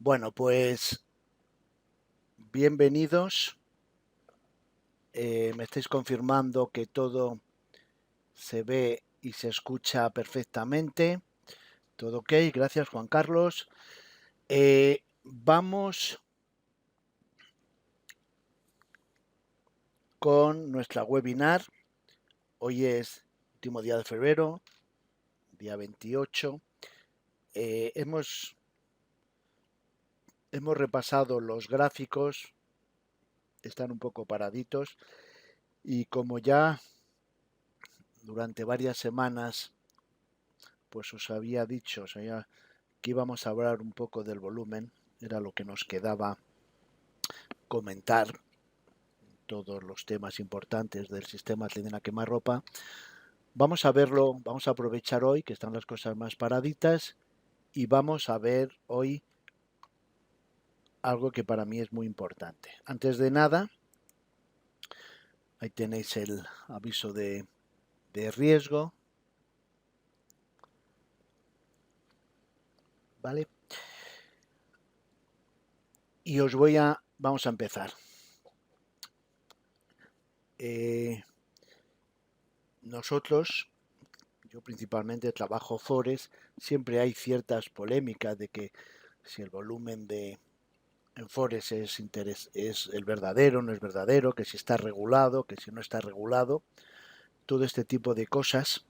Bueno, pues bienvenidos. Me estáis confirmando que todo se ve y se escucha perfectamente. Todo ok, gracias Juan Carlos. Vamos con nuestra webinar. Hoy es último día de febrero, día 28. Hemos repasado los gráficos, están un poco paraditos y como ya durante varias semanas pues os había dicho, que íbamos a hablar un poco del volumen, era lo que nos quedaba comentar, todos los temas importantes del sistema Atlidina quemarropa. Vamos a verlo, vamos a aprovechar hoy que están las cosas más paraditas y vamos a ver hoy algo que para mí es muy importante. Antes de nada, ahí tenéis el aviso de riesgo, ¿vale? Y vamos a empezar. Nosotros, yo principalmente trabajo Forex, siempre hay ciertas polémicas de que si el volumen en Forex es el verdadero, no es verdadero, que si está regulado, que si no está regulado, todo este tipo de cosas,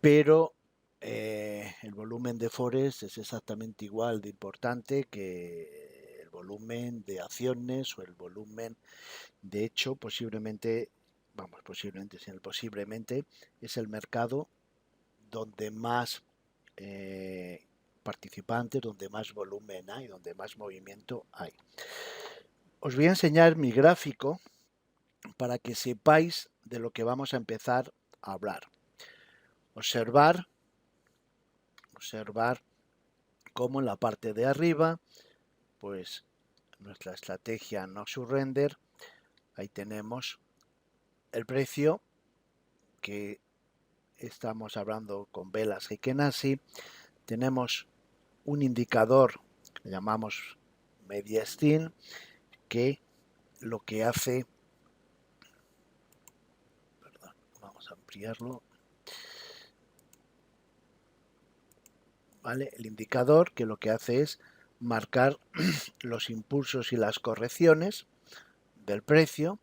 pero el volumen de Forex es exactamente igual de importante que el volumen de acciones o el volumen, de hecho, posiblemente, es el mercado donde más participantes, donde más volumen hay, donde más movimiento hay. Os voy a enseñar mi gráfico para que sepáis de lo que vamos a empezar a hablar. Observar cómo en la parte de arriba, pues nuestra estrategia no surrender, ahí tenemos el precio que estamos hablando con velas Heikenasi. Tenemos un indicador que llamamos media steam, que lo que hace, perdón, vamos a ampliarlo, ¿vale? El indicador que lo que hace es marcar los impulsos y las correcciones del precio,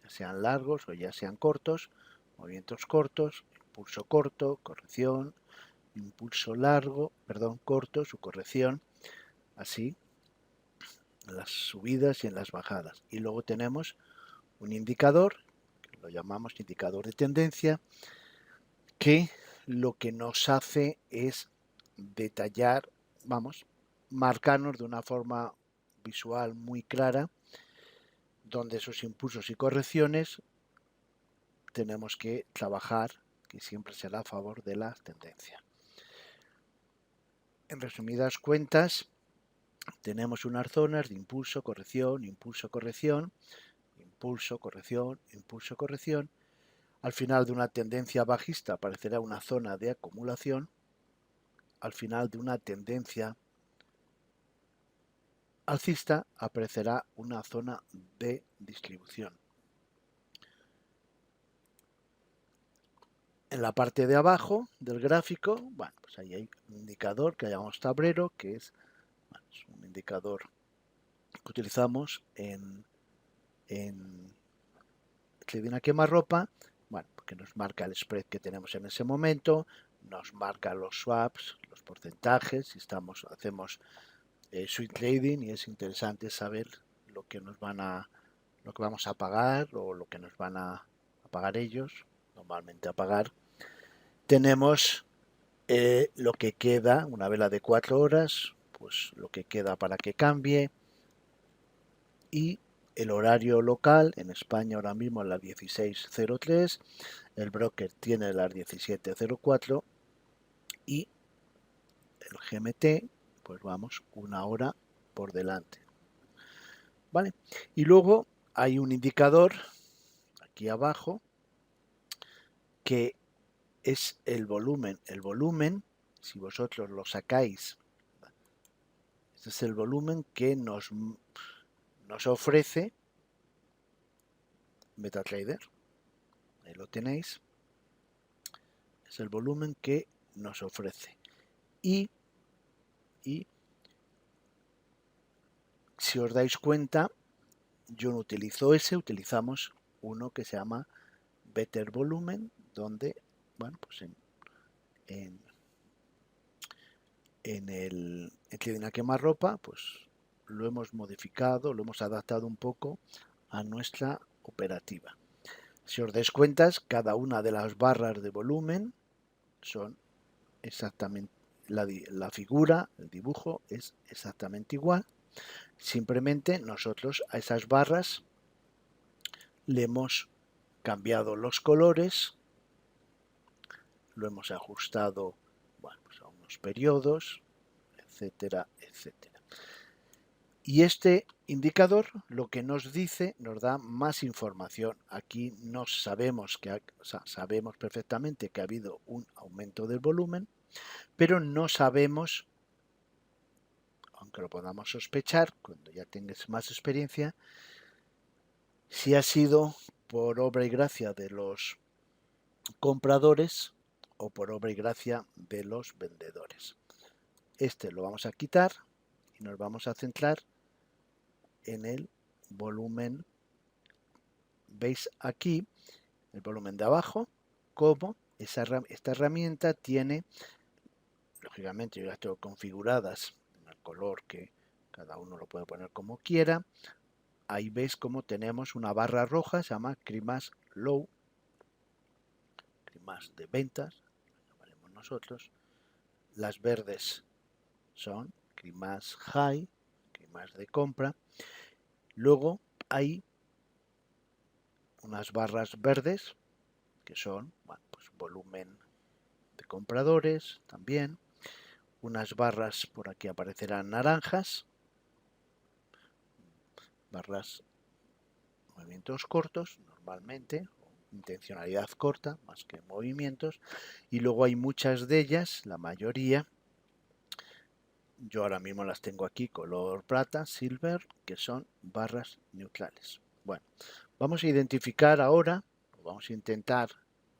ya sean largos o ya sean cortos, movimientos cortos, impulso corto, corrección, impulso largo, perdón, corto, su corrección, así en las subidas y en las bajadas. Y luego tenemos un indicador, que lo llamamos indicador de tendencia, que lo que nos hace es detallar, marcarnos de una forma visual muy clara donde esos impulsos y correcciones tenemos que trabajar, que siempre será a favor de la tendencia. En resumidas cuentas, tenemos unas zonas de impulso, corrección, impulso, corrección, impulso, corrección, impulso, corrección. Al final de una tendencia bajista aparecerá una zona de acumulación. Al final de una tendencia alcista aparecerá una zona de distribución. En la parte de abajo del gráfico, bueno, pues ahí hay un indicador que llamamos tablero, que es un indicador que utilizamos en Atlidina quemarropa, bueno, porque nos marca el spread que tenemos en ese momento, nos marca los swaps, los porcentajes, si hacemos swing trading, y es interesante saber lo que vamos a pagar o lo que nos van a pagar ellos, normalmente a pagar. Tenemos lo que queda, una vela de 4 horas, pues lo que queda para que cambie, y el horario local en España ahora mismo a las 16:03, el broker tiene las 17:04 y el GMT, pues vamos una hora por delante, ¿vale? Y luego hay un indicador aquí abajo que es el volumen. El volumen, si vosotros lo sacáis Este es el volumen que nos ofrece MetaTrader. Ahí lo tenéis. Es el volumen que nos ofrece. Y si os dais cuenta, yo no utilizo ese, utilizamos uno que se llama Better Volumen, donde, bueno, pues en el trading a quemarropa, pues lo hemos modificado, lo hemos adaptado un poco a nuestra operativa. Si os dais cuenta, cada una de las barras de volumen son exactamente, la figura, el dibujo es exactamente igual. Simplemente nosotros a esas barras le hemos cambiado los colores, lo hemos ajustado, bueno, pues a unos periodos, etcétera, etcétera. Y este indicador lo que nos dice, nos da más información. Aquí no sabemos sabemos perfectamente que ha habido un aumento del volumen, pero no sabemos, aunque lo podamos sospechar cuando ya tengas más experiencia, si ha sido por obra y gracia de los compradores o por obra y gracia de los vendedores. Este lo vamos a quitar y nos vamos a centrar en el volumen. Veis aquí el volumen de abajo, como esta herramienta tiene, lógicamente yo las tengo configuradas en el color que cada uno lo puede poner como quiera. Ahí veis como tenemos una barra roja, se llama Crimas Low, Crimas de ventas, lo llamaremos nosotros. Las verdes son Crimas High, Crimas de compra. Luego hay unas barras verdes que son, bueno, pues volumen de compradores también. Unas barras por aquí aparecerán naranjas, barras movimientos cortos normalmente, intencionalidad corta más que movimientos, y luego hay muchas de ellas, la mayoría, yo ahora mismo las tengo aquí color plata, silver, que son barras neutrales. Bueno, vamos a identificar ahora, vamos a intentar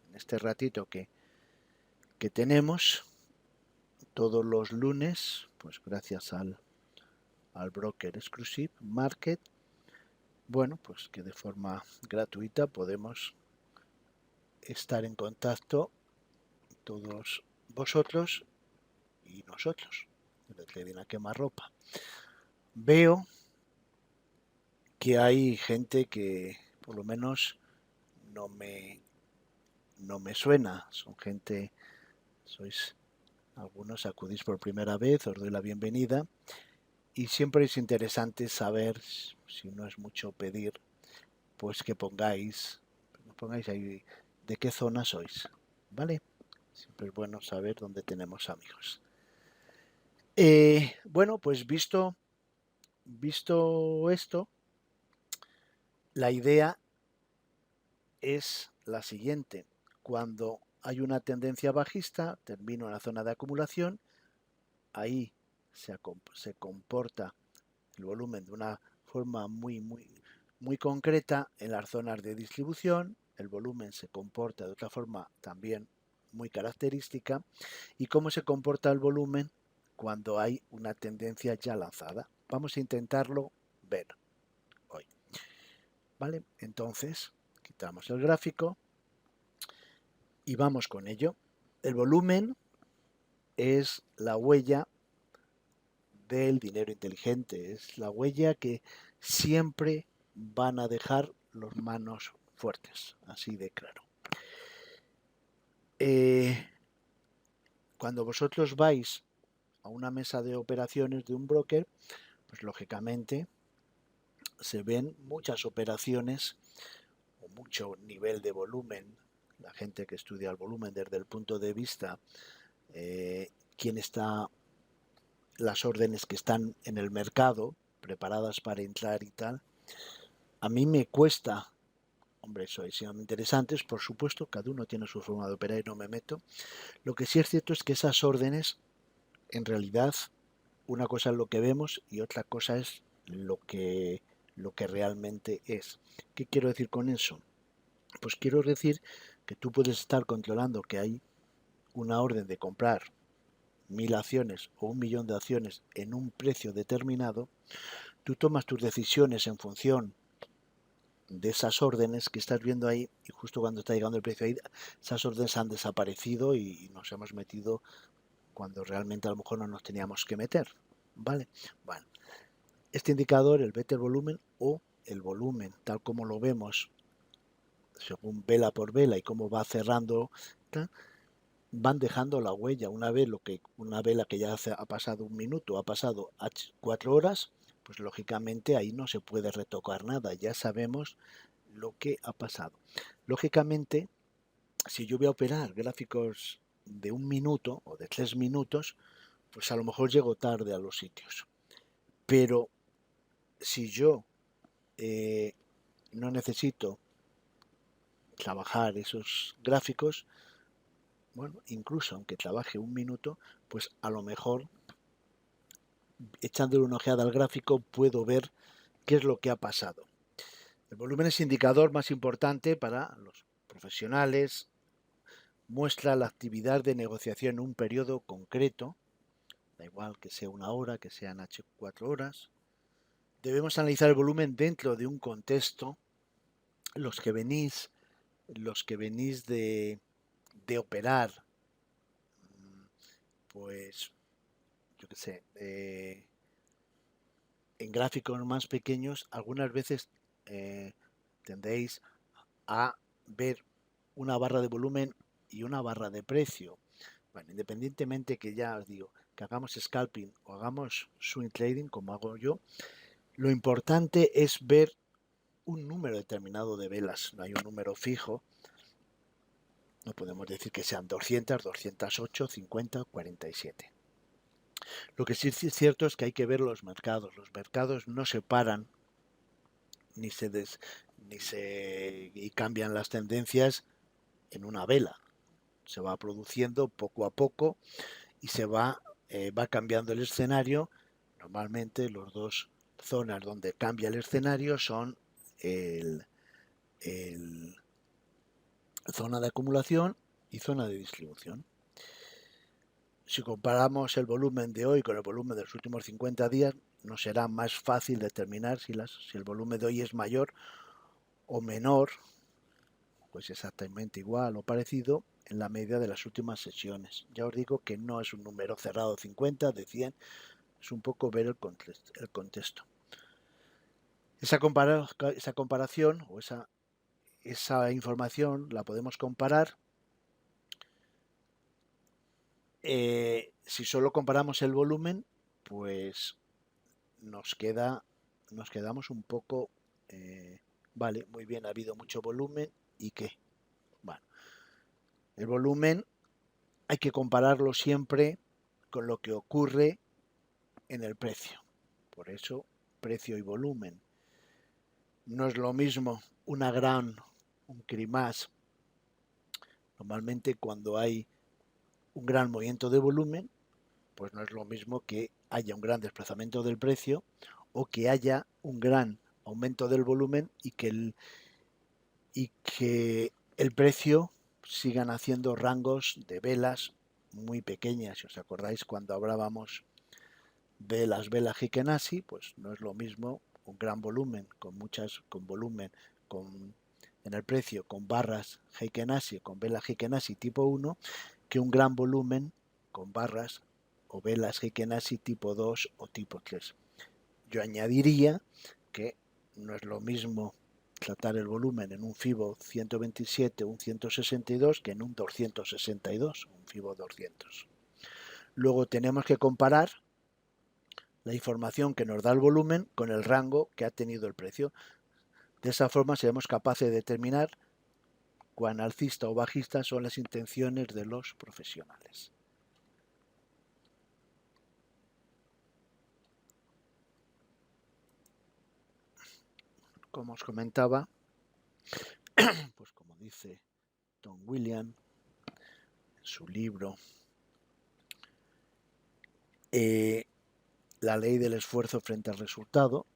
en este ratito que tenemos todos los lunes, pues gracias al broker Exclusive Market, bueno, pues que de forma gratuita podemos estar en contacto todos vosotros y nosotros, el trading a quemarropa. Veo que hay gente que por lo menos no me suena, son gente, sois algunos acudís por primera vez, os doy la bienvenida y siempre es interesante saber, si no es mucho pedir, pues que pongáis ahí de qué zona sois, ¿vale? Siempre es bueno saber dónde tenemos amigos. Bueno, pues visto esto, la idea es la siguiente. Cuando hay una tendencia bajista, termino en la zona de acumulación, ahí se comporta el volumen de una forma muy concreta. En las zonas de distribución, el volumen se comporta de otra forma también muy característica. ¿Y cómo se comporta el volumen cuando hay una tendencia ya lanzada? Vamos a intentarlo ver hoy. ¿Vale? Entonces, quitamos el gráfico y vamos con ello. El volumen es la huella del dinero inteligente, es la huella que siempre van a dejar los manos fuertes, así de claro. Cuando vosotros vais a una mesa de operaciones de un broker, pues lógicamente se ven muchas operaciones o mucho nivel de volumen. La gente que estudia el volumen desde el punto de vista quién está, las órdenes que están en el mercado preparadas para entrar y tal. A mí me cuesta, hombre, son interesantes, por supuesto, cada uno tiene su forma de operar y no me meto. Lo que sí es cierto es que esas órdenes, en realidad, una cosa es lo que vemos y otra cosa es lo que realmente es. ¿Qué quiero decir con eso? Pues quiero decir que tú puedes estar controlando que hay una orden de comprar 1000 acciones o 1.000.000 de acciones en un precio determinado, tú tomas tus decisiones en función de esas órdenes que estás viendo ahí y justo cuando está llegando el precio ahí, esas órdenes han desaparecido y nos hemos metido cuando realmente a lo mejor no nos teníamos que meter, ¿vale? Bueno, este indicador, el Better Volumen o el volumen, tal como lo vemos, según vela por vela y cómo va cerrando, van dejando la huella. Una vela que ya ha pasado un minuto, ha pasado 4 horas, pues lógicamente ahí no se puede retocar nada, ya sabemos lo que ha pasado. Lógicamente, si yo voy a operar gráficos de 1 minuto o de 3 minutos, pues a lo mejor llego tarde a los sitios. Pero si yo no necesito trabajar esos gráficos, bueno, incluso aunque trabaje 1 minuto, pues a lo mejor echándole una ojeada al gráfico puedo ver qué es lo que ha pasado. El volumen es indicador más importante para los profesionales, muestra la actividad de negociación en un periodo concreto, da igual que sea 1 hora, que sean H4 horas. Debemos analizar el volumen dentro de un contexto. Los que venís de operar, pues yo qué sé, en gráficos más pequeños, algunas veces tendréis a ver una barra de volumen y una barra de precio. Bueno, independientemente que ya os digo, que hagamos scalping o hagamos swing trading, como hago yo, lo importante es ver un número determinado de velas, no hay un número fijo. No podemos decir que sean 200, 208, 50, 47. Lo que sí es cierto es que hay que ver los mercados. Los mercados no se paran ni y cambian las tendencias en una vela. Se va produciendo poco a poco y va cambiando el escenario. Normalmente los dos zonas donde cambia el escenario son el zona de acumulación y zona de distribución. Si comparamos el volumen de hoy con el volumen de los últimos 50 días, nos será más fácil determinar si el volumen de hoy es mayor o menor, pues exactamente igual o parecido en la media de las últimas sesiones. Ya os digo que no es un número cerrado 50, de 100, es un poco ver el contexto. Esa comparación o esa información la podemos comparar si solo comparamos el volumen, pues nos quedamos un poco, vale, muy bien, ha habido mucho volumen, ¿y qué? Bueno, el volumen hay que compararlo siempre con lo que ocurre en el precio. Por eso, precio y volumen. No es lo mismo un CRI+, normalmente cuando hay un gran movimiento de volumen, pues no es lo mismo que haya un gran desplazamiento del precio o que haya un gran aumento del volumen y que el precio sigan haciendo rangos de velas muy pequeñas. Si os acordáis cuando hablábamos de las velas Heiken-Ashi, pues no es lo mismo un gran volumen en el precio con barras Heiken-Ashi, con velas Heiken-Ashi tipo 1, que un gran volumen con barras o velas Heiken-Ashi tipo 2 o tipo 3. Yo añadiría que no es lo mismo tratar el volumen en un FIBO 127 o un 162 que en un 262, un FIBO 200. Luego tenemos que comparar la información que nos da el volumen con el rango que ha tenido el precio. De esa forma seremos capaces de determinar cuán alcista o bajista son las intenciones de los profesionales. Como os comentaba, pues como dice Tom Williams en su libro, la ley del esfuerzo frente al resultado.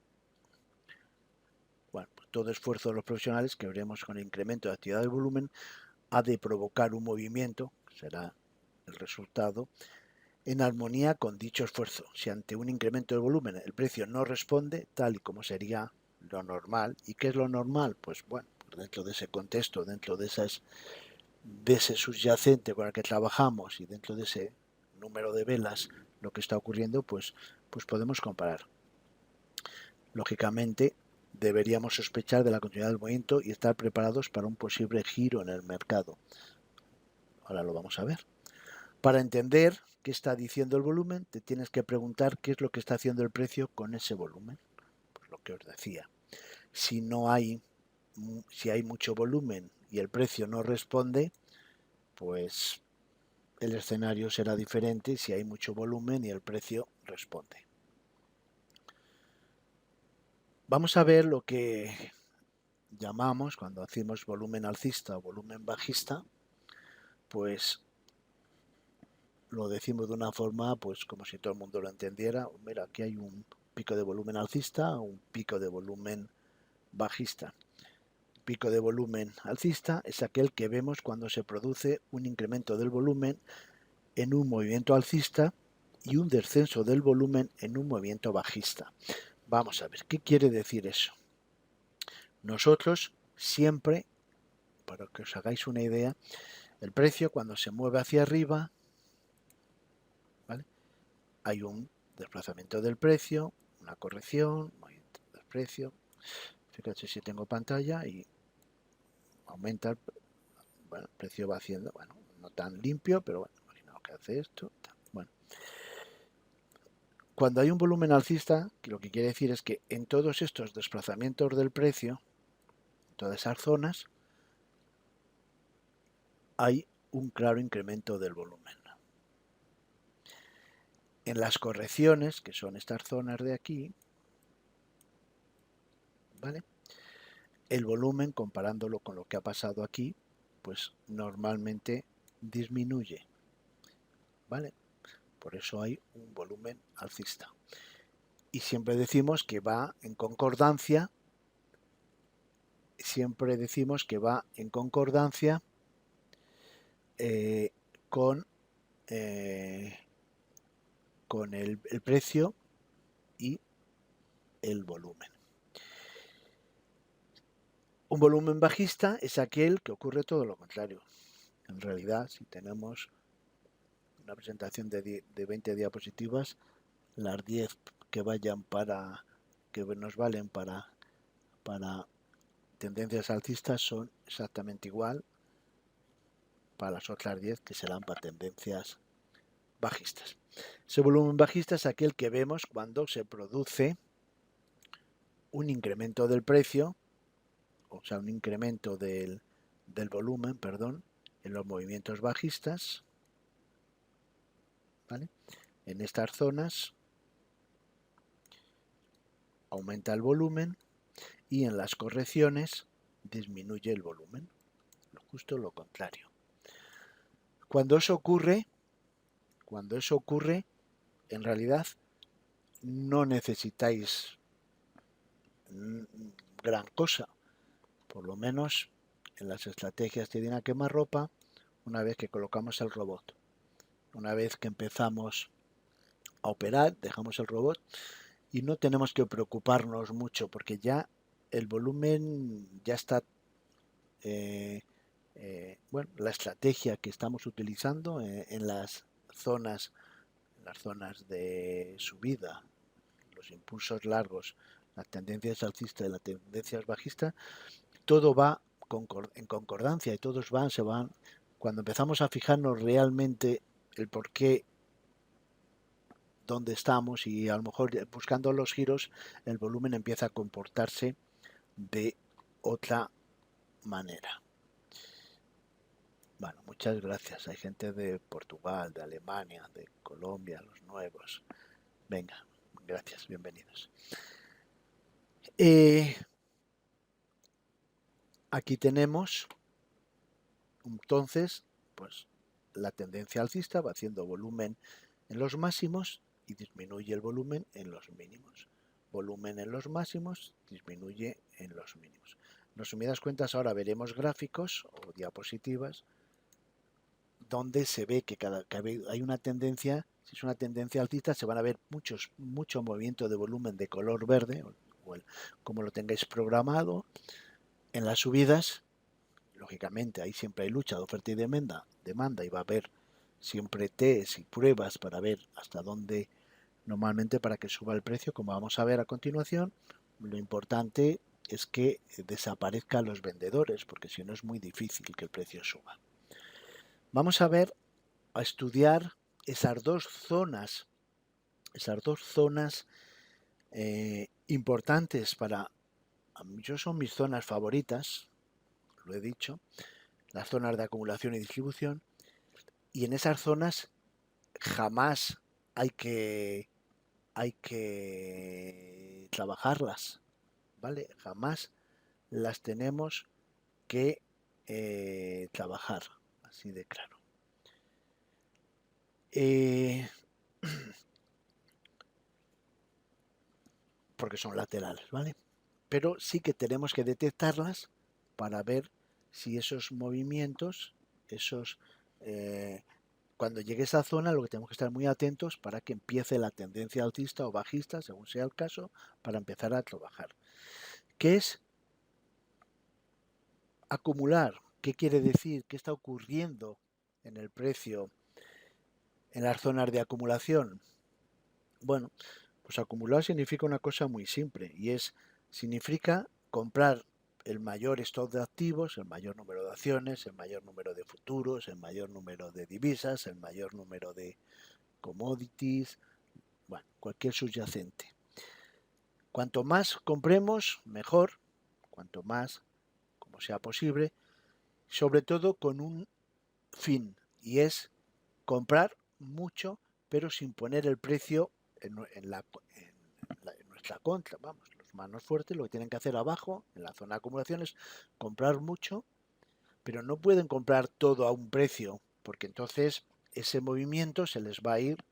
Bueno, pues todo esfuerzo de los profesionales que veremos con el incremento de actividad del volumen ha de provocar un movimiento, que será el resultado, en armonía con dicho esfuerzo. Si ante un incremento del volumen el precio no responde, tal y como sería lo normal. ¿Y qué es lo normal? Pues bueno, dentro de ese contexto, dentro de ese subyacente con el que trabajamos y dentro de ese número de velas, lo que está ocurriendo, pues podemos comparar. Lógicamente, deberíamos sospechar de la continuidad del movimiento y estar preparados para un posible giro en el mercado. Ahora lo vamos a ver. Para entender qué está diciendo el volumen, te tienes que preguntar qué es lo que está haciendo el precio con ese volumen. Pues lo que os decía. Si hay mucho volumen y el precio no responde, pues el escenario será diferente si hay mucho volumen y el precio responde. Vamos a ver lo que llamamos, cuando hacemos volumen alcista o volumen bajista, pues lo decimos de una forma, pues como si todo el mundo lo entendiera. Mira, aquí hay un pico de volumen alcista o un pico de volumen bajista. Pico de volumen alcista es aquel que vemos cuando se produce un incremento del volumen en un movimiento alcista y un descenso del volumen en un movimiento bajista. Vamos a ver, ¿qué quiere decir eso? Nosotros siempre, para que os hagáis una idea, el precio cuando se mueve hacia arriba, ¿vale? Hay un desplazamiento del precio, una corrección, movimiento del precio. Fíjate si tengo pantalla y aumenta el precio va haciendo, bueno, no tan limpio, pero bueno, imaginaos que hace esto. Bueno, cuando hay un volumen alcista, lo que quiere decir es que en todos estos desplazamientos del precio, en todas esas zonas, hay un claro incremento del volumen. En las correcciones, que son estas zonas de aquí, ¿vale? El volumen, comparándolo con lo que ha pasado aquí, pues normalmente disminuye, ¿vale? Por eso hay un volumen alcista. Y siempre decimos que va en concordancia, eh, con, eh, con el precio y el volumen. Un volumen bajista es aquel que ocurre todo lo contrario. En realidad, si tenemos una presentación de 20 diapositivas, las 10 que nos valen para tendencias alcistas son exactamente igual para las otras 10 que serán para tendencias bajistas. Ese volumen bajista es aquel que vemos cuando se produce un incremento del precio, o sea, un incremento del volumen, perdón, en los movimientos bajistas, ¿vale? En estas zonas aumenta el volumen y en las correcciones disminuye el volumen, justo lo contrario. Cuando eso ocurre, en realidad no necesitáis gran cosa, por lo menos en las estrategias de Dina Quemarropa, una vez que colocamos el robot. Una vez que empezamos a operar, dejamos el robot y no tenemos que preocuparnos mucho porque ya el volumen ya está, bueno, la estrategia que estamos utilizando en las zonas de subida, los impulsos largos, las tendencias alcistas y las tendencias bajistas, todo va en concordancia y todos se van. Cuando empezamos a fijarnos realmente el por qué, dónde estamos y a lo mejor buscando los giros, el volumen empieza a comportarse de otra manera. Bueno, muchas gracias. Hay gente de Portugal, de Alemania, de Colombia, los nuevos. Venga, gracias, bienvenidos. Aquí tenemos entonces pues la tendencia alcista va haciendo volumen en los máximos y disminuye el volumen en los mínimos. Volumen en los máximos, disminuye en los mínimos. En resumidas cuentas, ahora veremos gráficos o diapositivas donde se ve que hay una tendencia. Si es una tendencia alcista, se van a ver mucho movimiento de volumen de color verde, como lo tengáis programado. En las subidas, lógicamente, ahí siempre hay lucha de oferta y demanda, y va a haber siempre test y pruebas para ver hasta dónde, normalmente para que suba el precio, como vamos a ver a continuación. Lo importante es que desaparezcan los vendedores, porque si no es muy difícil que el precio suba. Vamos a ver, a estudiar esas dos zonas importantes para, yo son mis zonas favoritas, lo he dicho, las zonas de acumulación y distribución, y en esas zonas jamás hay que trabajarlas, ¿vale? Jamás las tenemos que trabajar, así de claro. Porque son laterales, ¿vale? Pero sí que tenemos que detectarlas para ver si esos movimientos, cuando llegue a esa zona, lo que tenemos que estar muy atentos para que empiece la tendencia alcista o bajista, según sea el caso, para empezar a trabajar. ¿Qué es acumular? ¿Qué quiere decir? ¿Qué está ocurriendo en el precio en las zonas de acumulación? Bueno, pues acumular significa una cosa muy simple y significa comprar el mayor stock de activos, el mayor número de acciones, el mayor número de futuros, el mayor número de divisas, el mayor número de commodities, bueno, cualquier subyacente. Cuanto más compremos, mejor, cuanto más, como sea posible, sobre todo con un fin, y es comprar mucho, pero sin poner el precio en nuestra contra. Vamos, los manos fuertes lo que tienen que hacer abajo, en la zona de acumulación, es comprar mucho, pero no pueden comprar todo a un precio, porque entonces ese movimiento se les va a ir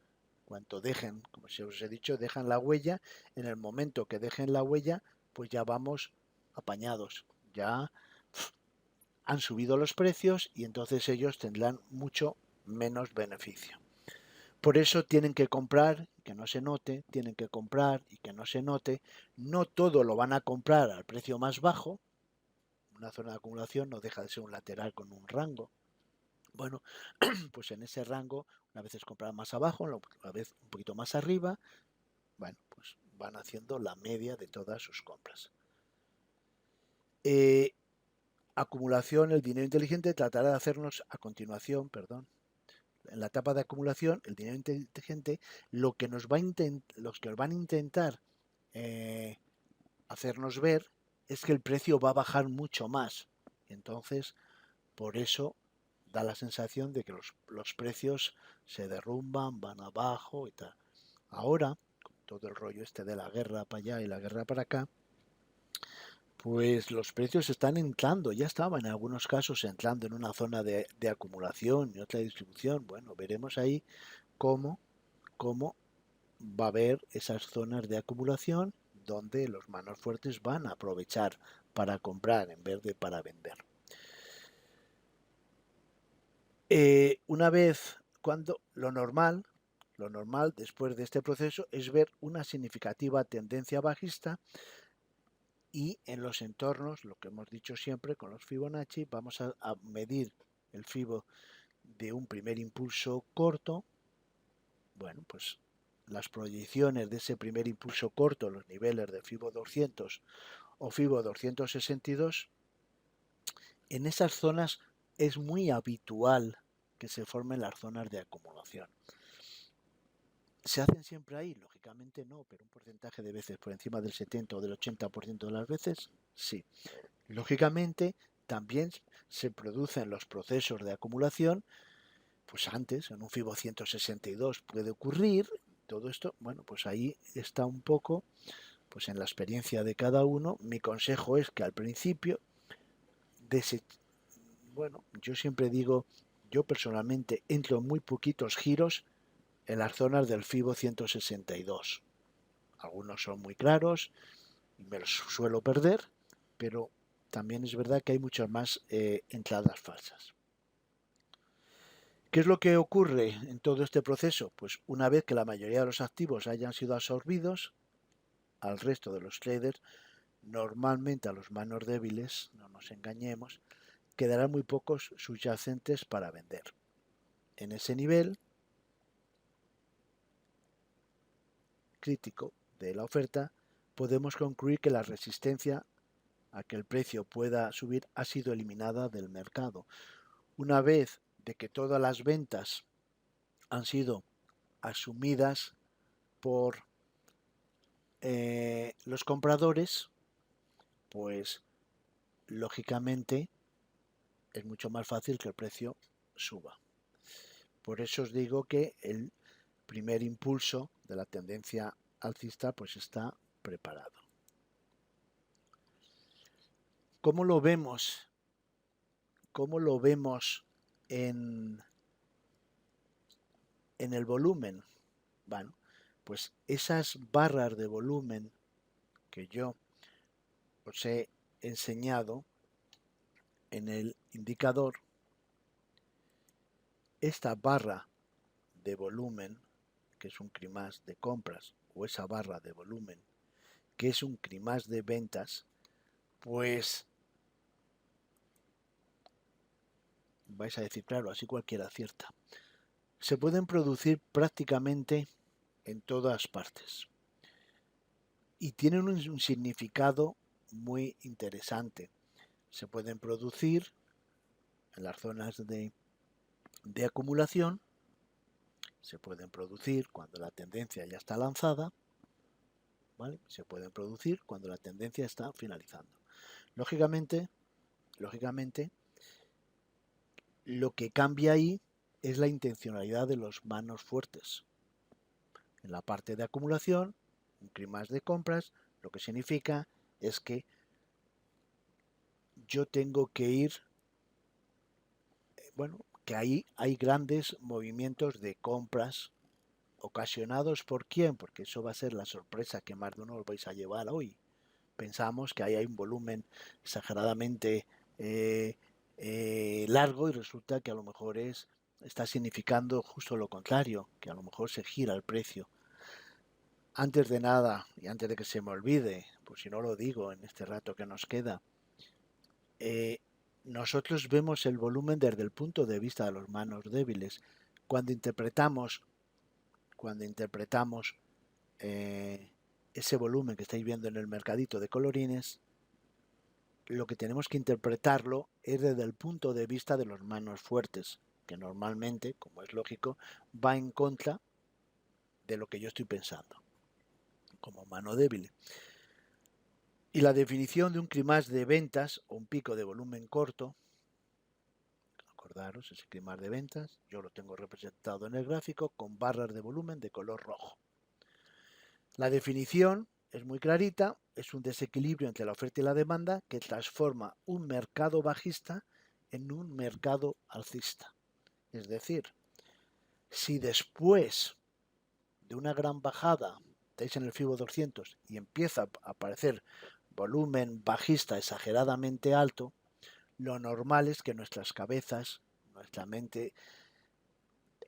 cuando dejen, como si os he dicho, dejan la huella. En el momento que dejen la huella, pues ya vamos apañados, ya han subido los precios y entonces ellos tendrán mucho menos beneficio. Por eso tienen que comprar, que no se note, tienen que comprar y que no se note. No todo lo van a comprar al precio más bajo. Una zona de acumulación no deja de ser un lateral con un rango. Bueno, pues en ese rango, una vez es comprar más abajo, una vez un poquito más arriba. Bueno, pues van haciendo la media de todas sus compras. Acumulación, el dinero inteligente tratará de hacernos a continuación, perdón, en la etapa de acumulación, el dinero inteligente, lo que nos van a intentar hacernos ver es que el precio va a bajar mucho más. Entonces, por eso da la sensación de que los precios se derrumban, van abajo y tal. Ahora, con todo el rollo este de la guerra para allá y la guerra para acá, pues los precios están entrando, ya estaban en algunos casos entrando en una zona de acumulación y otra de distribución. Bueno, veremos ahí cómo va a haber esas zonas de acumulación donde los manos fuertes van a aprovechar para comprar en vez de para vender. Una vez cuando lo normal después de este proceso es ver una significativa tendencia bajista, y en los entornos, lo que hemos dicho siempre con los Fibonacci, vamos a medir el Fibo de un primer impulso corto. Bueno, pues las proyecciones de ese primer impulso corto, los niveles de Fibo 200 o Fibo 262, en esas zonas es muy habitual que se formen las zonas de acumulación. ¿Se hacen siempre ahí? Lógicamente no, pero un porcentaje de veces por encima del 70 o del 80% de las veces, sí. Lógicamente, también se producen los procesos de acumulación, pues antes, en un Fibo 162 puede ocurrir, todo esto, bueno, pues ahí está un poco, pues en la experiencia de cada uno. Mi consejo es que al principio, bueno, yo siempre digo, yo personalmente entro en muy poquitos giros en las zonas del FIBO 162. Algunos son muy claros y me los suelo perder, pero también es verdad que hay muchas más entradas falsas. ¿Qué es lo que ocurre en todo este proceso? Pues una vez que la mayoría de los activos hayan sido absorbidos, al resto de los traders, normalmente a los manos débiles, no nos engañemos, quedarán muy pocos subyacentes para vender. En ese nivel crítico de la oferta, podemos concluir que la resistencia a que el precio pueda subir ha sido eliminada del mercado. Una vez de que todas las ventas han sido asumidas por los compradores, pues lógicamente es mucho más fácil que el precio suba. Por eso os digo que el primer impulso de la tendencia alcista pues está preparado. ¿Cómo lo vemos? ¿Cómo lo vemos en el volumen? Bueno, pues esas barras de volumen que yo os he enseñado en el indicador, esta barra de volumen, que es un CRI+ de compras, o esa barra de volumen, que es un CRI+ de ventas, pues vais a decir, claro, así cualquiera acierta. Se pueden producir prácticamente en todas partes y tienen un significado muy interesante. Se pueden producir en las zonas de acumulación, se pueden producir cuando la tendencia ya está lanzada, ¿vale? Se pueden producir cuando la tendencia está finalizando. Lógicamente, lo que cambia ahí es la intencionalidad de los manos fuertes. En la parte de acumulación, un CRI+ de compras, lo que significa es que yo tengo que ir, bueno, que ahí hay grandes movimientos de compras ocasionados por quién, porque eso va a ser la sorpresa que más de uno os vais a llevar hoy. Pensamos que ahí hay un volumen exageradamente largo y resulta que a lo mejor está significando justo lo contrario, que a lo mejor se gira el precio. Antes de nada, y antes de que se me olvide, pues si no lo digo en este rato que nos queda, nosotros vemos el volumen desde el punto de vista de los manos débiles. Cuando interpretamos ese volumen que estáis viendo en el mercadito de colorines, lo que tenemos que interpretarlo es desde el punto de vista de los manos fuertes, que normalmente, como es lógico, va en contra de lo que yo estoy pensando, como mano débil. Y la definición de un CRI+ de ventas o un pico de volumen corto, acordaros, ese CRI+ de ventas, yo lo tengo representado en el gráfico con barras de volumen de color rojo. La definición es muy clarita, es un desequilibrio entre la oferta y la demanda que transforma un mercado bajista en un mercado alcista. Es decir, si después de una gran bajada, estáis en el FIBO 200 y empieza a aparecer volumen bajista exageradamente alto, lo normal es que nuestras cabezas, nuestra mente,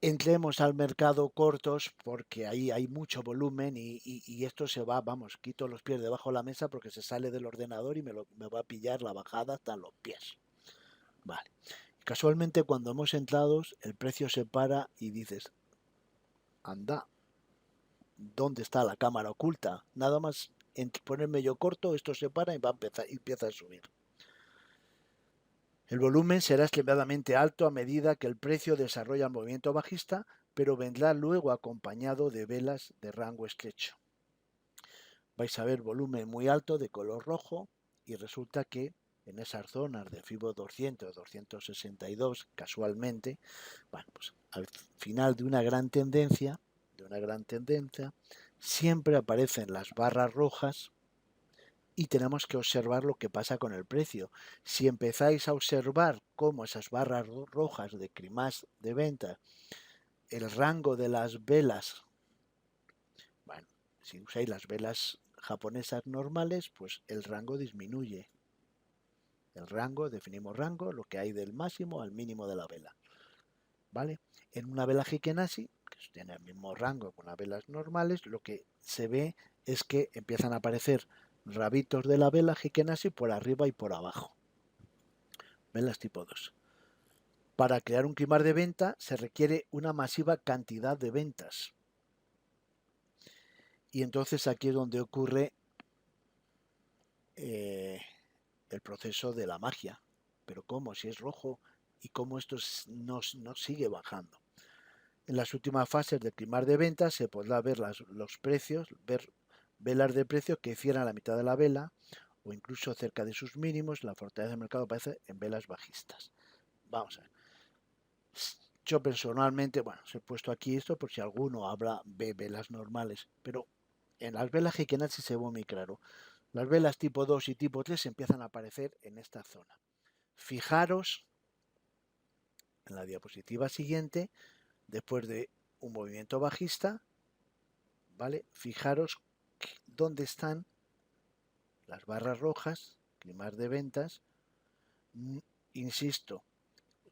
entremos al mercado cortos porque ahí hay mucho volumen y esto se va, vamos, quito los pies debajo de la mesa porque se sale del ordenador y me va a pillar la bajada hasta los pies. Vale. Casualmente cuando hemos entrado el precio se para y dices, anda, ¿dónde está la cámara oculta? Nada más ponerme yo corto, esto se para y empieza a subir. El volumen será extremadamente alto a medida que el precio desarrolla el movimiento bajista, pero vendrá luego acompañado de velas de rango estrecho. Vais a ver volumen muy alto de color rojo y resulta que en esas zonas de FIBO 200, 262, casualmente, bueno, pues al final de una gran tendencia, siempre aparecen las barras rojas y tenemos que observar lo que pasa con el precio. Si empezáis a observar cómo esas barras rojas de CRI+ de venta el rango de las velas, bueno, si usáis las velas japonesas normales, pues el rango disminuye. El rango, definimos rango, lo que hay del máximo al mínimo de la vela. ¿Vale? En una vela Hikenashi, que tiene el mismo rango con las velas normales, lo que se ve es que empiezan a aparecer rabitos de la vela Hikenashi por arriba y por abajo. Velas tipo 2. Para crear un quemar de venta se requiere una masiva cantidad de ventas. Y entonces aquí es donde ocurre el proceso de la magia. Pero ¿cómo? Si es rojo y cómo esto no sigue bajando. En las últimas fases del quemar de ventas se podrá ver los precios, ver velas de precios que cierran la mitad de la vela o incluso cerca de sus mínimos. La fortaleza del mercado aparece en velas bajistas. Vamos a ver. Yo personalmente, bueno, os he puesto aquí esto por si alguno ve velas normales, pero en las velas Hikenashi se ve muy claro. Las velas tipo 2 y tipo 3 empiezan a aparecer en esta zona. Fijaros en la diapositiva siguiente, después de un movimiento bajista, ¿vale? Fijaros dónde están las barras rojas, climas de ventas. Insisto,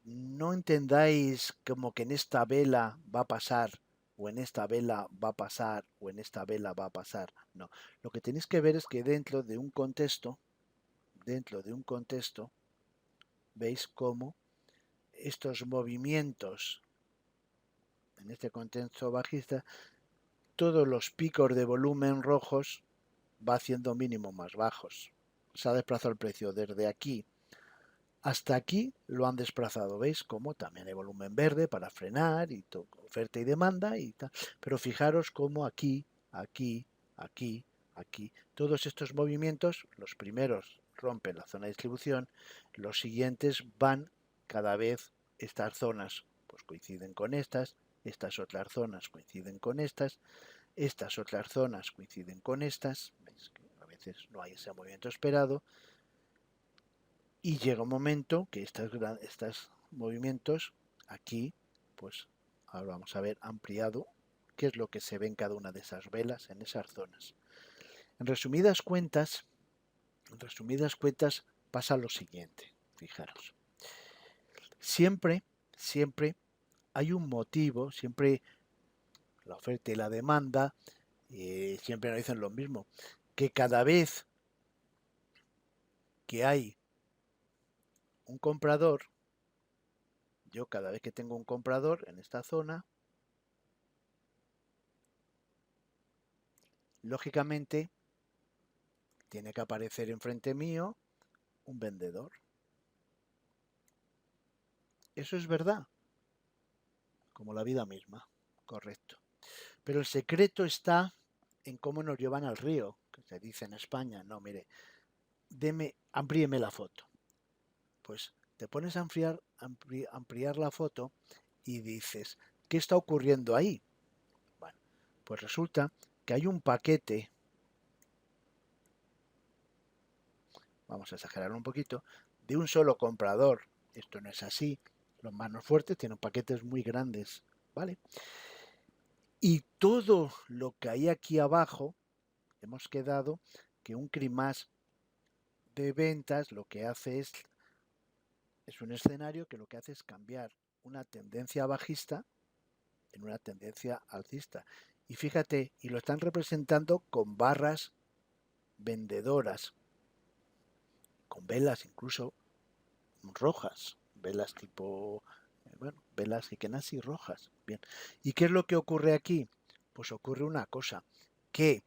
no entendáis como que en esta vela va a pasar, o en esta vela va a pasar, o en esta vela va a pasar. No, lo que tenéis que ver es que dentro de un contexto, veis cómo estos movimientos, en este contexto bajista, todos los picos de volumen rojos va haciendo mínimos más bajos. Se ha desplazado el precio desde aquí hasta aquí, lo han desplazado. ¿Veis cómo también hay volumen verde para frenar y oferta y demanda y tal? Pero fijaros cómo aquí, aquí, aquí, aquí, todos estos movimientos, los primeros rompen la zona de distribución, los siguientes van cada vez, estas zonas pues coinciden con estas otras zonas coinciden con estas otras zonas coinciden con estas, ¿veis? Que a veces no hay ese movimiento esperado y llega un momento que estos movimientos aquí, pues ahora vamos a ver ampliado qué es lo que se ve en cada una de esas velas en esas zonas. En resumidas cuentas pasa lo siguiente, fijaros. Siempre hay un motivo, siempre la oferta y la demanda, siempre nos dicen lo mismo, que cada vez que hay un comprador, yo cada vez que tengo un comprador en esta zona, lógicamente tiene que aparecer enfrente mío un vendedor. Eso es verdad, como la vida misma, correcto. Pero el secreto está en cómo nos llevan al río, que se dice en España. No, mire, amplíeme la foto. Pues te pones a ampliar la foto y dices, ¿qué está ocurriendo ahí? Bueno, pues resulta que hay un paquete, vamos a exagerarlo un poquito, de un solo comprador. Esto no es así. Los manos fuertes tienen paquetes muy grandes, ¿vale? Y todo lo que hay aquí abajo, hemos quedado que un CRIMAS de ventas lo que hace es un escenario que lo que hace es cambiar una tendencia bajista en una tendencia alcista. Y fíjate, y lo están representando con barras vendedoras, con velas incluso rojas, velas tipo, bueno, velas Hikenashi rojas. Bien. ¿Y qué es lo que ocurre aquí? Pues ocurre una cosa, que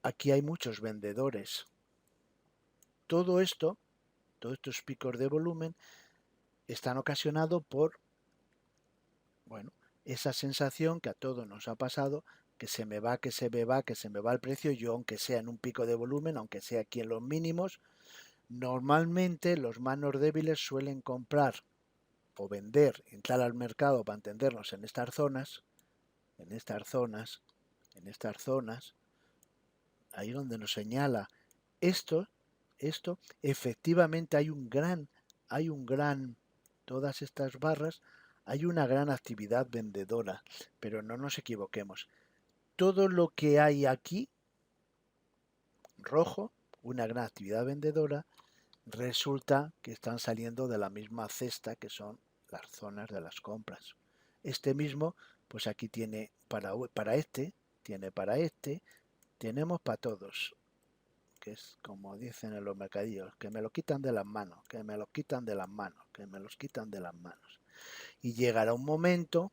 aquí hay muchos vendedores. Todo esto, todos estos picos de volumen, están ocasionados por, bueno, esa sensación que a todos nos ha pasado, que se me va, que se me va, que se me va el precio, yo aunque sea en un pico de volumen, aunque sea aquí en los mínimos, normalmente los manos débiles suelen comprar o vender, entrar al mercado para entendernos en estas zonas, en estas zonas, en estas zonas, ahí donde nos señala esto, efectivamente hay un gran hay todas estas barras, hay una gran actividad vendedora, pero no nos equivoquemos. Todo lo que hay aquí, rojo, una gran actividad vendedora, resulta que están saliendo de la misma cesta que son las zonas de las compras. Este mismo, pues aquí tiene para este, tiene para este, tenemos para todos, que es como dicen en los mercadillos, que me lo quitan de las manos, que me los quitan de las manos, que me los quitan de las manos. Y llegará un momento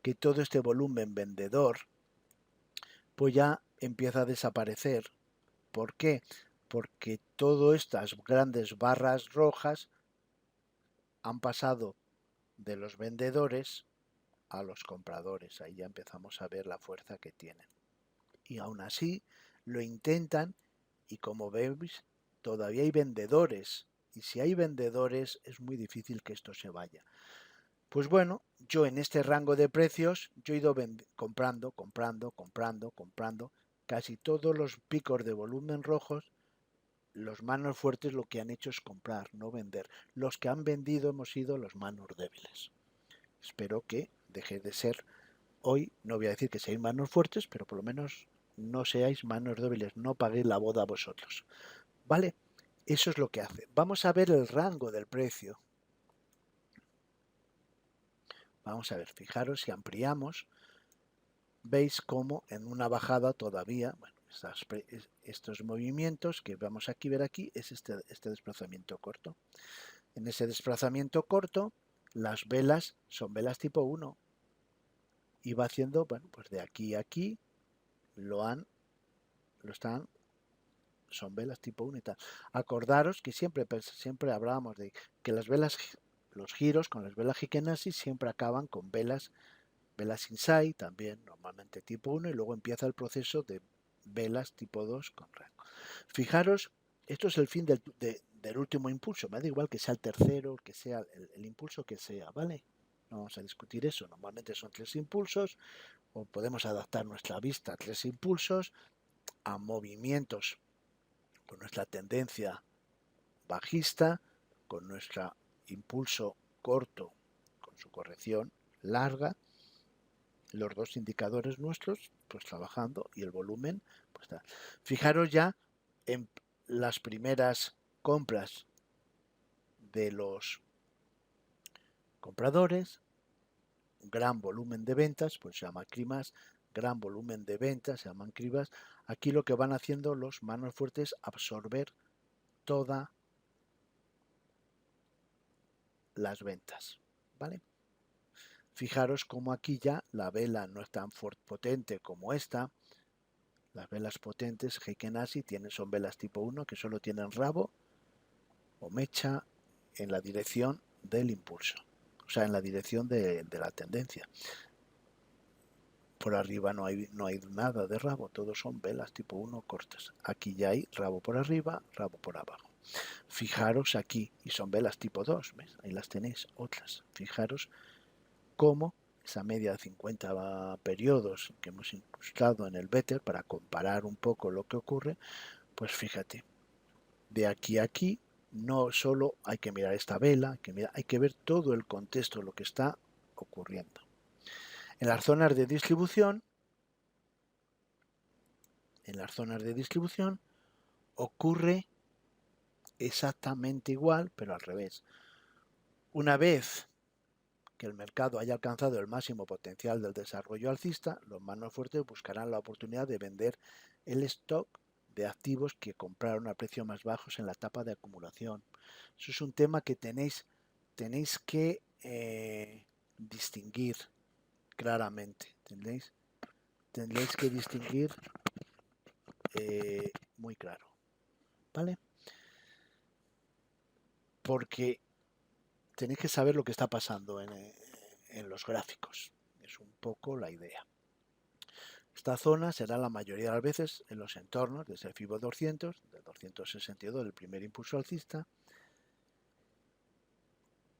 que todo este volumen vendedor pues ya empieza a desaparecer. ¿Por qué? Porque todas estas grandes barras rojas han pasado de los vendedores a los compradores. Ahí ya empezamos a ver la fuerza que tienen. Y aún así lo intentan y como veis todavía hay vendedores. Y si hay vendedores es muy difícil que esto se vaya. Pues bueno, yo en este rango de precios yo he ido comprando. Casi todos los picos de volumen rojos, los manos fuertes lo que han hecho es comprar, no vender. Los que han vendido hemos sido los manos débiles. Espero que deje de ser hoy, no voy a decir que seáis manos fuertes, pero por lo menos no seáis manos débiles, no paguéis la boda vosotros. ¿Vale? Eso es lo que hace. Vamos a ver el rango del precio. Vamos a ver, fijaros si ampliamos, veis cómo en una bajada todavía, bueno, estos movimientos que vamos aquí ver aquí es este desplazamiento corto. En ese desplazamiento corto, las velas son velas tipo 1. Y va haciendo, bueno, pues de aquí a aquí, son velas tipo 1 y tal. Acordaros que siempre hablábamos de que las velas, los giros con las velas Heikin-Ashi siempre acaban con velas inside, también normalmente tipo 1, y luego empieza el proceso de velas tipo 2 con rango. Fijaros, esto es el fin del último impulso, me da igual que sea el tercero, que sea el impulso que sea, ¿vale? No vamos a discutir eso, normalmente son 3 impulsos, o podemos adaptar nuestra vista a 3 impulsos, a movimientos con nuestra tendencia bajista, con nuestro impulso corto, con su corrección larga, los dos indicadores nuestros pues trabajando y el volumen pues está. Fijaros ya en las primeras compras de los compradores, un gran volumen de ventas, pues se llama crimas, gran volumen de ventas, se llaman cribas. Aquí lo que van haciendo los manos fuertes, absorber todas las ventas, ¿vale? Fijaros como aquí ya la vela no es tan potente como esta. Las velas potentes Heikin-Ashi son velas tipo 1 que solo tienen rabo o mecha en la dirección del impulso, o sea, en la dirección de la tendencia. Por arriba no hay nada de rabo, todos son velas tipo 1 cortas. Aquí ya hay rabo por arriba, rabo por abajo. Fijaros aquí, y son velas tipo 2, ¿ves? Ahí las tenéis, otras. Fijaros cómo esa media de 50 periodos que hemos incrustado en el Better para comparar un poco lo que ocurre, pues fíjate, de aquí a aquí no solo hay que mirar esta vela, hay que ver todo el contexto de lo que está ocurriendo. En las zonas de distribución, ocurre exactamente igual, pero al revés. Una vez que el mercado haya alcanzado el máximo potencial del desarrollo alcista, los manos fuertes buscarán la oportunidad de vender el stock de activos que compraron a precios más bajos en la etapa de acumulación. Eso es un tema que tenéis que distinguir claramente. Tendréis que distinguir muy claro, ¿vale? Porque tenéis que saber lo que está pasando en los gráficos. Es un poco la idea. Esta zona será la mayoría de las veces en los entornos desde el FIBO 200, del 262 del primer impulso alcista.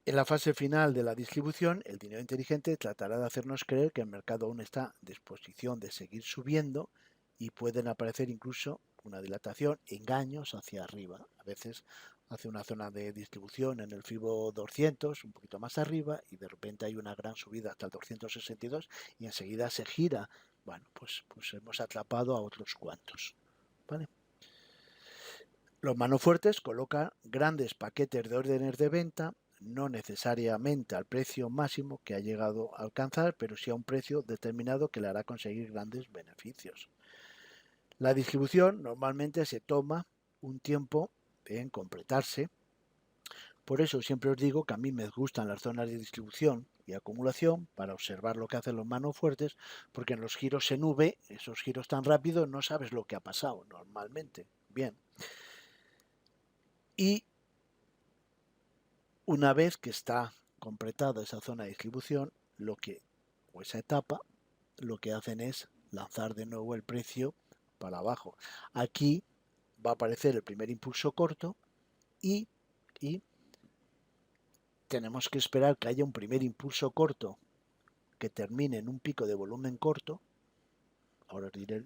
En la fase final de la distribución, el dinero inteligente tratará de hacernos creer que el mercado aún está en disposición de seguir subiendo y pueden aparecer incluso una dilatación, engaños hacia arriba. A veces hace una zona de distribución en el FIBO 200, un poquito más arriba, y de repente hay una gran subida hasta el 262 y enseguida se gira. Bueno, pues hemos atrapado a otros cuantos. ¿Vale? Los manos fuertes colocan grandes paquetes de órdenes de venta, no necesariamente al precio máximo que ha llegado a alcanzar, pero sí a un precio determinado que le hará conseguir grandes beneficios. La distribución normalmente se toma un tiempo en completarse. Por eso siempre os digo que a mí me gustan las zonas de distribución y acumulación para observar lo que hacen los manos fuertes, porque en los giros en V, esos giros tan rápidos, no sabes lo que ha pasado normalmente. Bien. Y una vez que está completada esa zona de distribución, o esa etapa, lo que hacen es lanzar de nuevo el precio para abajo. Aquí va a aparecer el primer impulso corto y tenemos que esperar que haya un primer impulso corto que termine en un pico de volumen corto. Ahora os diré,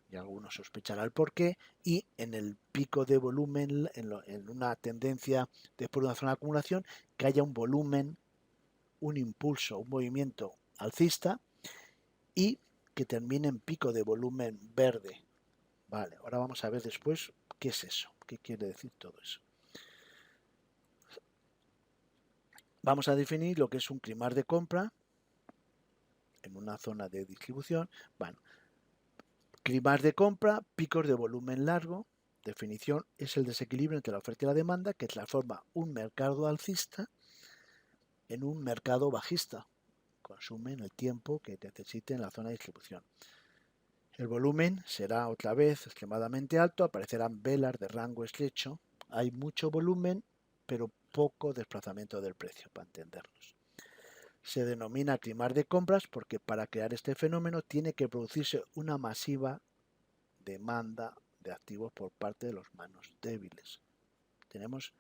y algunos sospecharán el porqué, y en el pico de volumen, en una tendencia después de una zona de acumulación, que haya un volumen, un impulso, un movimiento alcista y que termine en pico de volumen verde. Vale, ahora vamos a ver después qué es eso, qué quiere decir todo eso. Vamos a definir lo que es un climar de compra en una zona de distribución. Bueno, climar de compra, picos de volumen largo. Definición es el desequilibrio entre la oferta y la demanda que transforma un mercado alcista en un mercado bajista. Consumen el tiempo que necesite en la zona de distribución. El volumen será otra vez extremadamente alto, aparecerán velas de rango estrecho. Hay mucho volumen, pero poco desplazamiento del precio, para entendernos. Se denomina climar de compras porque para crear este fenómeno tiene que producirse una masiva demanda de activos por parte de los manos débiles. Tenemos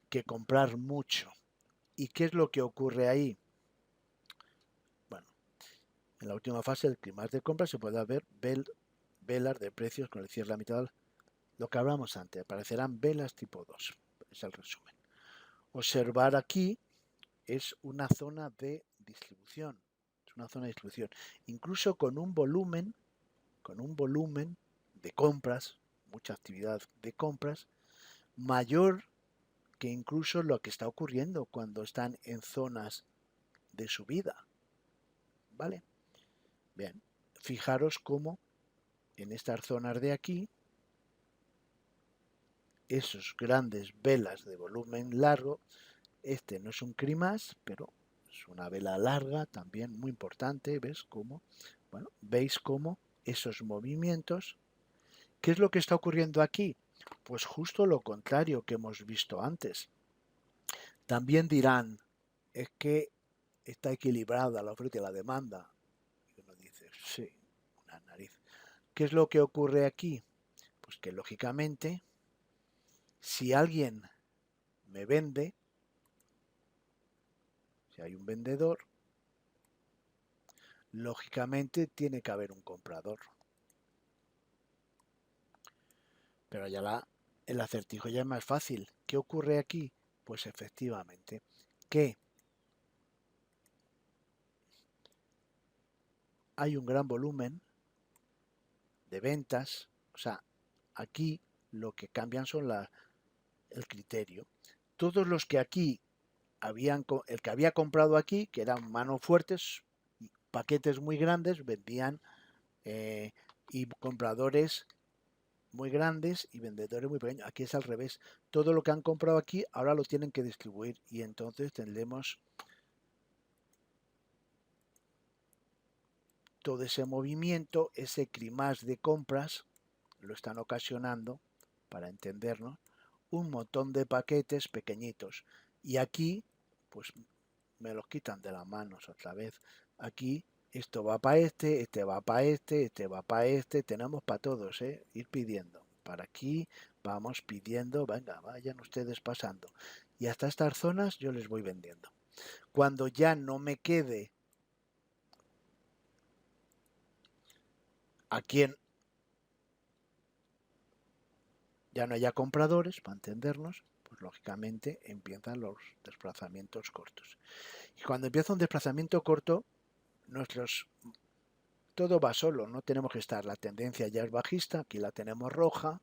que comprar mucho. ¿Y qué es lo que ocurre ahí? Bueno, en la última fase del climar de compras se puede ver velas de precios con el cierre a la mitad. Lo que hablamos antes, aparecerán velas tipo 2. Es el resumen. Observar aquí es una zona de distribución. Es una zona de distribución. Incluso con un volumen de compras, mucha actividad de compras, mayor que incluso lo que está ocurriendo cuando están en zonas de subida. ¿Vale? Bien, fijaros cómo en estas zonas de aquí, esos grandes velas de volumen largo, este no es un CRI+, pero es una vela larga también muy importante. ¿Ves cómo? Bueno, veis cómo esos movimientos. ¿Qué es lo que está ocurriendo aquí? Pues justo lo contrario que hemos visto antes. También dirán, es que está equilibrada la oferta y la demanda. Y uno dice, sí, una nariz. ¿Qué es lo que ocurre aquí? Pues que lógicamente, si alguien me vende, si hay un vendedor, lógicamente tiene que haber un comprador. Pero ya el acertijo ya es más fácil. ¿Qué ocurre aquí? Pues efectivamente que hay un gran volumen de ventas. O sea, aquí lo que cambian son el criterio. Todos los que aquí el que había comprado aquí, que eran manos fuertes, paquetes muy grandes, vendían y compradores muy grandes y vendedores muy pequeños. Aquí es al revés. Todo lo que han comprado aquí ahora lo tienen que distribuir y entonces tendremos todo ese movimiento, ese crimás de compras, lo están ocasionando, para entendernos, un montón de paquetes pequeñitos. Y aquí, pues me los quitan de las manos otra vez. Aquí esto va para este va para este va para este. Tenemos para todos, ir pidiendo. Para aquí vamos pidiendo, venga, vayan ustedes pasando. Y hasta estas zonas yo les voy vendiendo. Cuando ya no me quede a quien ya no haya compradores, para entendernos, pues lógicamente empiezan los desplazamientos cortos. Y cuando empieza un desplazamiento corto, todo va solo, no tenemos que estar, la tendencia ya es bajista, aquí la tenemos roja,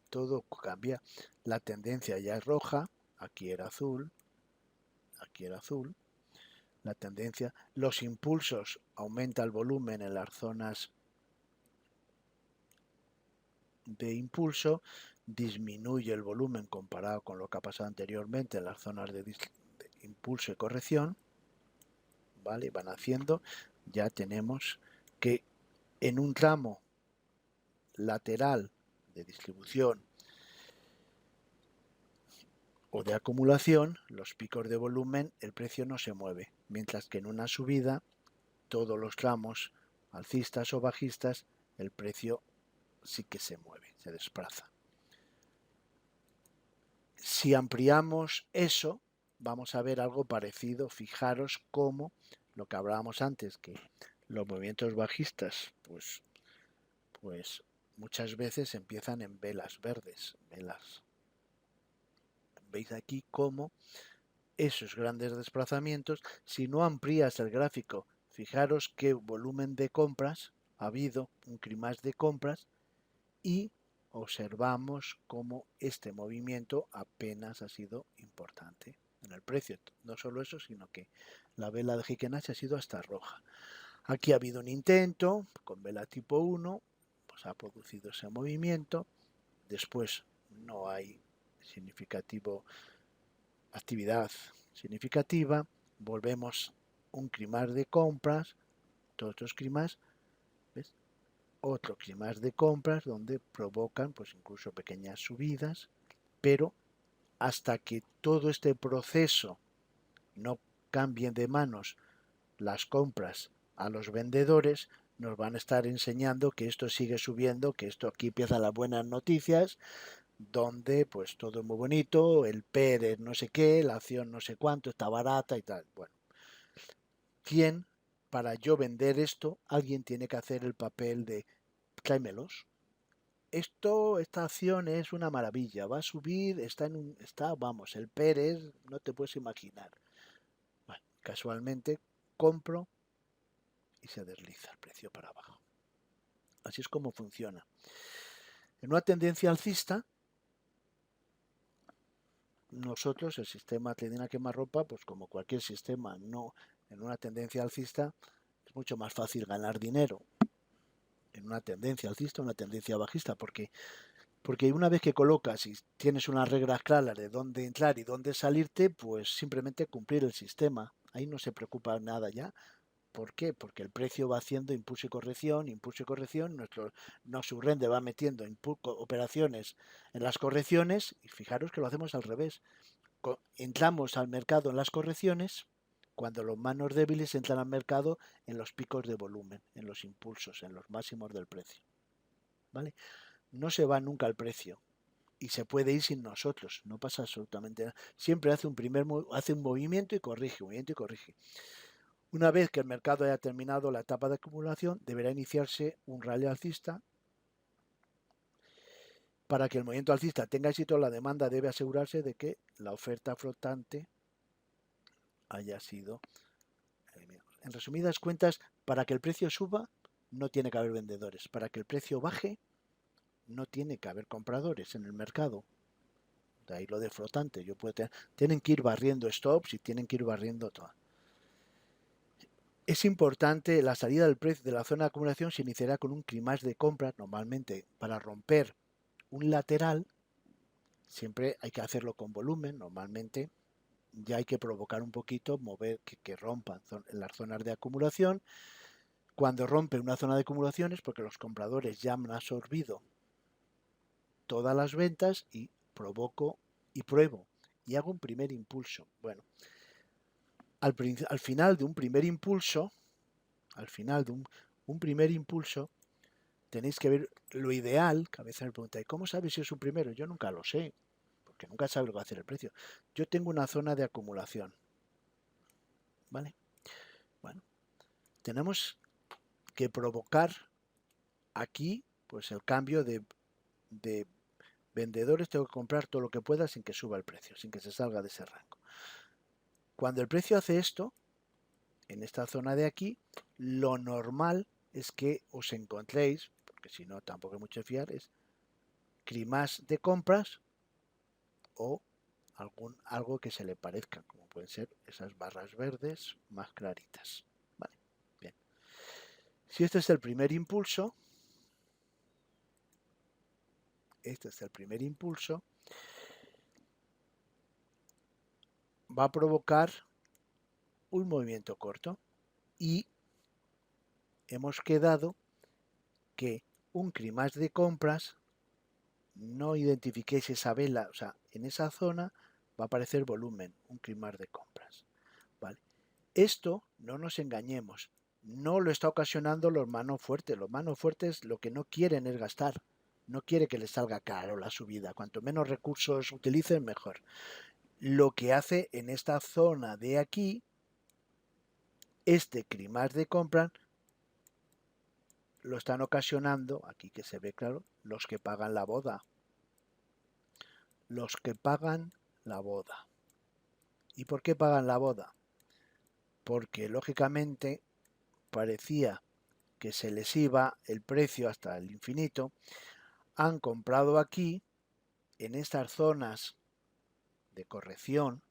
todo cambia, la tendencia ya es roja, aquí era azul, la tendencia, los impulsos, aumenta el volumen en las zonas de impulso, disminuye el volumen comparado con lo que ha pasado anteriormente en las zonas de impulso y corrección, ¿vale? Van haciendo, ya tenemos que en un tramo lateral de distribución o de acumulación, los picos de volumen, el precio no se mueve, mientras que en una subida, todos los tramos alcistas o bajistas, el precio sí que se mueve, se desplaza. Si ampliamos eso, vamos a ver algo parecido. Fijaros cómo lo que hablábamos antes, que los movimientos bajistas, pues muchas veces empiezan en velas verdes, velas. Veis aquí cómo esos grandes desplazamientos, si no amplías el gráfico, fijaros qué volumen de compras ha habido, un crimás de compras, y observamos cómo este movimiento apenas ha sido importante en el precio. No solo eso, sino que la vela de Heiken-Ashi ha sido hasta roja. Aquí ha habido un intento con vela tipo 1, pues ha producido ese movimiento. Después no hay actividad significativa. Volvemos un crimás de compras, todos estos crimás, ¿ves? Otro crimás de compras donde provocan pues incluso pequeñas subidas, pero hasta que todo este proceso no cambien de manos las compras a los vendedores, nos van a estar enseñando que esto sigue subiendo, que esto aquí empiezan las buenas noticias, donde pues todo es muy bonito, el PER no sé qué, la acción no sé cuánto, está barata y tal. Bueno, ¿quién, para yo vender esto, alguien tiene que hacer el papel de tráemelos? Esta acción es una maravilla, va a subir, vamos, el Pérez, no te puedes imaginar. Bueno, casualmente compro y se desliza el precio para abajo. Así es como funciona. En una tendencia alcista, nosotros, el sistema Trading a quemarropa, pues como cualquier sistema, no, en una tendencia alcista es mucho más fácil ganar dinero en una tendencia alcista, una tendencia bajista, porque una vez que colocas y tienes unas reglas claras de dónde entrar y dónde salirte, pues simplemente cumplir el sistema. Ahí no se preocupa nada ya. ¿Por qué? Porque el precio va haciendo impulso y corrección, no surrende va metiendo operaciones en las correcciones y fijaros que lo hacemos al revés. Entramos al mercado en las correcciones cuando los manos débiles entran al mercado en los picos de volumen, en los impulsos, en los máximos del precio. ¿Vale? No se va nunca el precio y se puede ir sin nosotros, no pasa absolutamente nada. Siempre hace un movimiento y corrige, Una vez que el mercado haya terminado la etapa de acumulación, deberá iniciarse un rally alcista. Para que el movimiento alcista tenga éxito, la demanda debe asegurarse de que la oferta flotante haya sido eliminada. En resumidas cuentas, para que el precio suba, no tiene que haber vendedores. Para que el precio baje, no tiene que haber compradores en el mercado. De ahí lo de flotante. Tienen que ir barriendo stops y tienen que ir barriendo todo. Es importante, la salida del precio de la zona de acumulación se iniciará con un climás de compras, normalmente para romper un lateral. Siempre hay que hacerlo con volumen, normalmente ya hay que provocar un poquito, mover que rompan las zonas de acumulación. Cuando rompe una zona de acumulación es porque los compradores ya han absorbido todas las ventas y provoco y pruebo y hago un primer impulso. Bueno, al final de un primer impulso, tenéis que ver lo ideal, que a veces me preguntáis, ¿cómo sabes si es un primero? Yo nunca lo sé, porque nunca sabes lo que va a hacer el precio. Yo tengo una zona de acumulación, ¿vale? Bueno, tenemos que provocar aquí pues el cambio de vendedores. Tengo que comprar todo lo que pueda sin que suba el precio, sin que se salga de ese rango. Cuando el precio hace esto, en esta zona de aquí, lo normal es que os encontréis, porque si no tampoco es mucho fiar, es crimas de compras o algo que se le parezca, como pueden ser esas barras verdes más claritas. Vale, bien. Si este es el primer impulso, va a provocar un movimiento corto y hemos quedado que un crimas de compras, no identifiquéis esa vela, o sea, en esa zona va a aparecer volumen, un crimas de compras. ¿Vale? Esto, no nos engañemos, no lo está ocasionando los manos fuertes. Los manos fuertes lo que no quieren es gastar, no quiere que les salga caro la subida. Cuanto menos recursos utilicen, mejor. Lo que hace en esta zona de aquí, este crimas de compra lo están ocasionando, aquí que se ve claro, los que pagan la boda. Los que pagan la boda. ¿Y por qué pagan la boda? Porque lógicamente parecía que se les iba el precio hasta el infinito. Han comprado aquí, en estas zonas de corrección,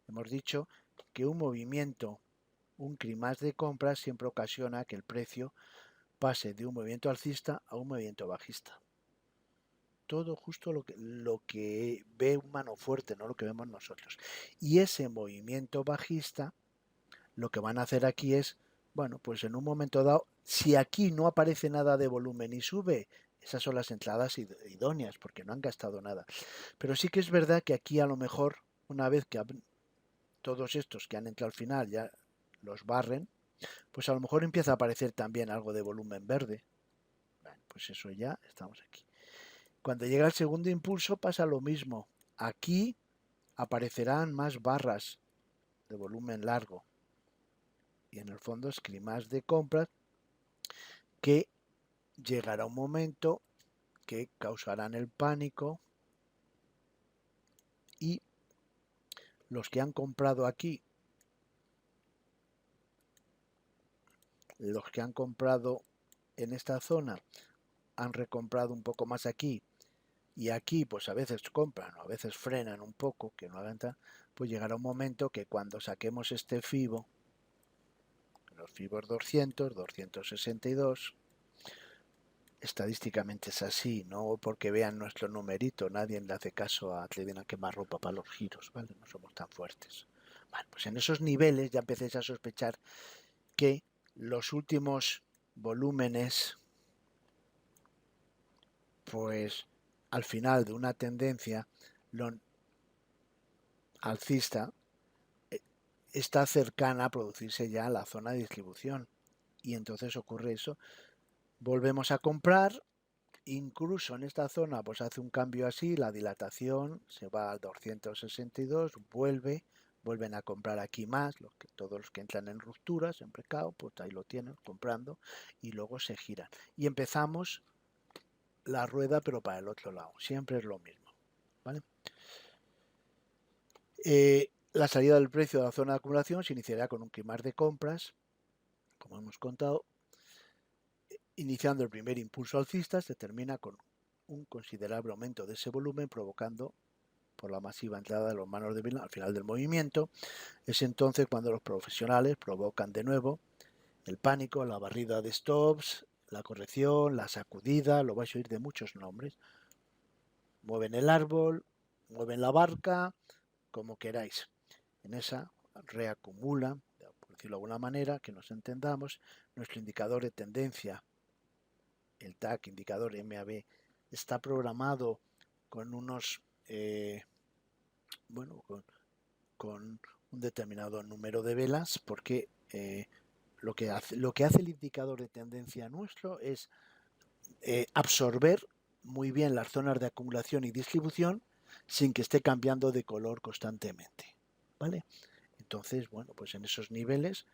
hemos dicho que un movimiento, un crimas de compras siempre ocasiona que el precio pase de un movimiento alcista a un movimiento bajista. Todo justo lo que ve un mano fuerte, no lo que vemos nosotros. Y ese movimiento bajista, lo que van a hacer aquí es, bueno, pues en un momento dado, si aquí no aparece nada de volumen y sube, esas son las entradas idóneas, porque no han gastado nada. Pero sí que es verdad que aquí a lo mejor, una vez que todos estos que han entrado al final ya los barren, pues a lo mejor empieza a aparecer también algo de volumen verde. Bueno, pues eso ya estamos aquí. Cuando llega el segundo impulso pasa lo mismo. Aquí aparecerán más barras de volumen largo. Y en el fondo escrimas de compras que llegará un momento que causarán el pánico y los que han comprado aquí, los que han comprado en esta zona, han recomprado un poco más aquí y aquí pues a veces compran o a veces frenan un poco, que no hagan tal, pues llegará un momento que cuando saquemos este FIBO, los FIBOs 200, 262, estadísticamente es así, no porque vean nuestro numerito, nadie le hace caso a Trading a quemar ropa para los giros, ¿vale? No somos tan fuertes. Bueno, pues en esos niveles ya empecéis a sospechar que los últimos volúmenes, pues al final de una tendencia alcista, está cercana a producirse ya la zona de distribución. Y entonces ocurre eso. Volvemos a comprar. Incluso en esta zona pues hace un cambio así, la dilatación se va al 262, vuelven a comprar aquí más, todos los que entran en rupturas, en precao, pues ahí lo tienen, comprando, y luego se giran. Y empezamos la rueda pero para el otro lado, siempre es lo mismo. ¿Vale? La salida del precio de la zona de acumulación se iniciará con un crimas de compras, como hemos contado, iniciando el primer impulso alcista, se termina con un considerable aumento de ese volumen, provocando por la masiva entrada de los manos de vela al final del movimiento. Es entonces cuando los profesionales provocan de nuevo el pánico, la barrida de stops, la corrección, la sacudida, lo vais a oír de muchos nombres. Mueven el árbol, mueven la barca, como queráis. En esa reacumula, por decirlo de alguna manera, que nos entendamos, nuestro indicador de tendencia, el TAC, indicador MAB, está programado con unos, bueno, con un determinado número de velas, porque lo que hace el indicador de tendencia nuestro es absorber muy bien las zonas de acumulación y distribución sin que esté cambiando de color constantemente. ¿Vale? Entonces, bueno, pues en esos niveles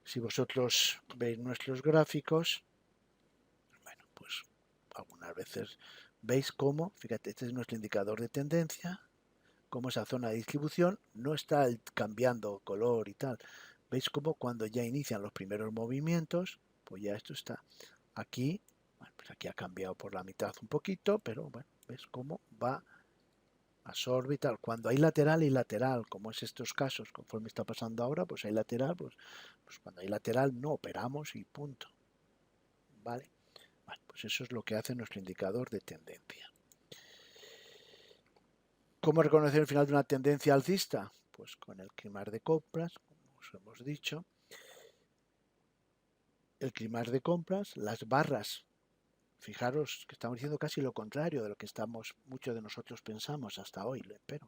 Si vosotros veis nuestros gráficos, bueno, pues algunas veces veis cómo, fíjate, este es nuestro indicador de tendencia, cómo esa zona de distribución no está cambiando color y tal. Veis cómo cuando ya inician los primeros movimientos, pues ya esto está aquí, bueno, pues aquí ha cambiado por la mitad un poquito, pero bueno, ves cómo va, absorbe y tal. Cuando hay lateral y lateral, como es estos casos, conforme está pasando ahora, pues hay lateral, pues cuando hay lateral no operamos y punto. ¿Vale? Bueno, pues eso es lo que hace nuestro indicador de tendencia. ¿Cómo reconocer el final de una tendencia alcista? Pues con el climar de compras, como os hemos dicho. El climar de compras, las barras. Fijaros que estamos diciendo casi lo contrario de lo que muchos de nosotros pensamos hasta hoy, pero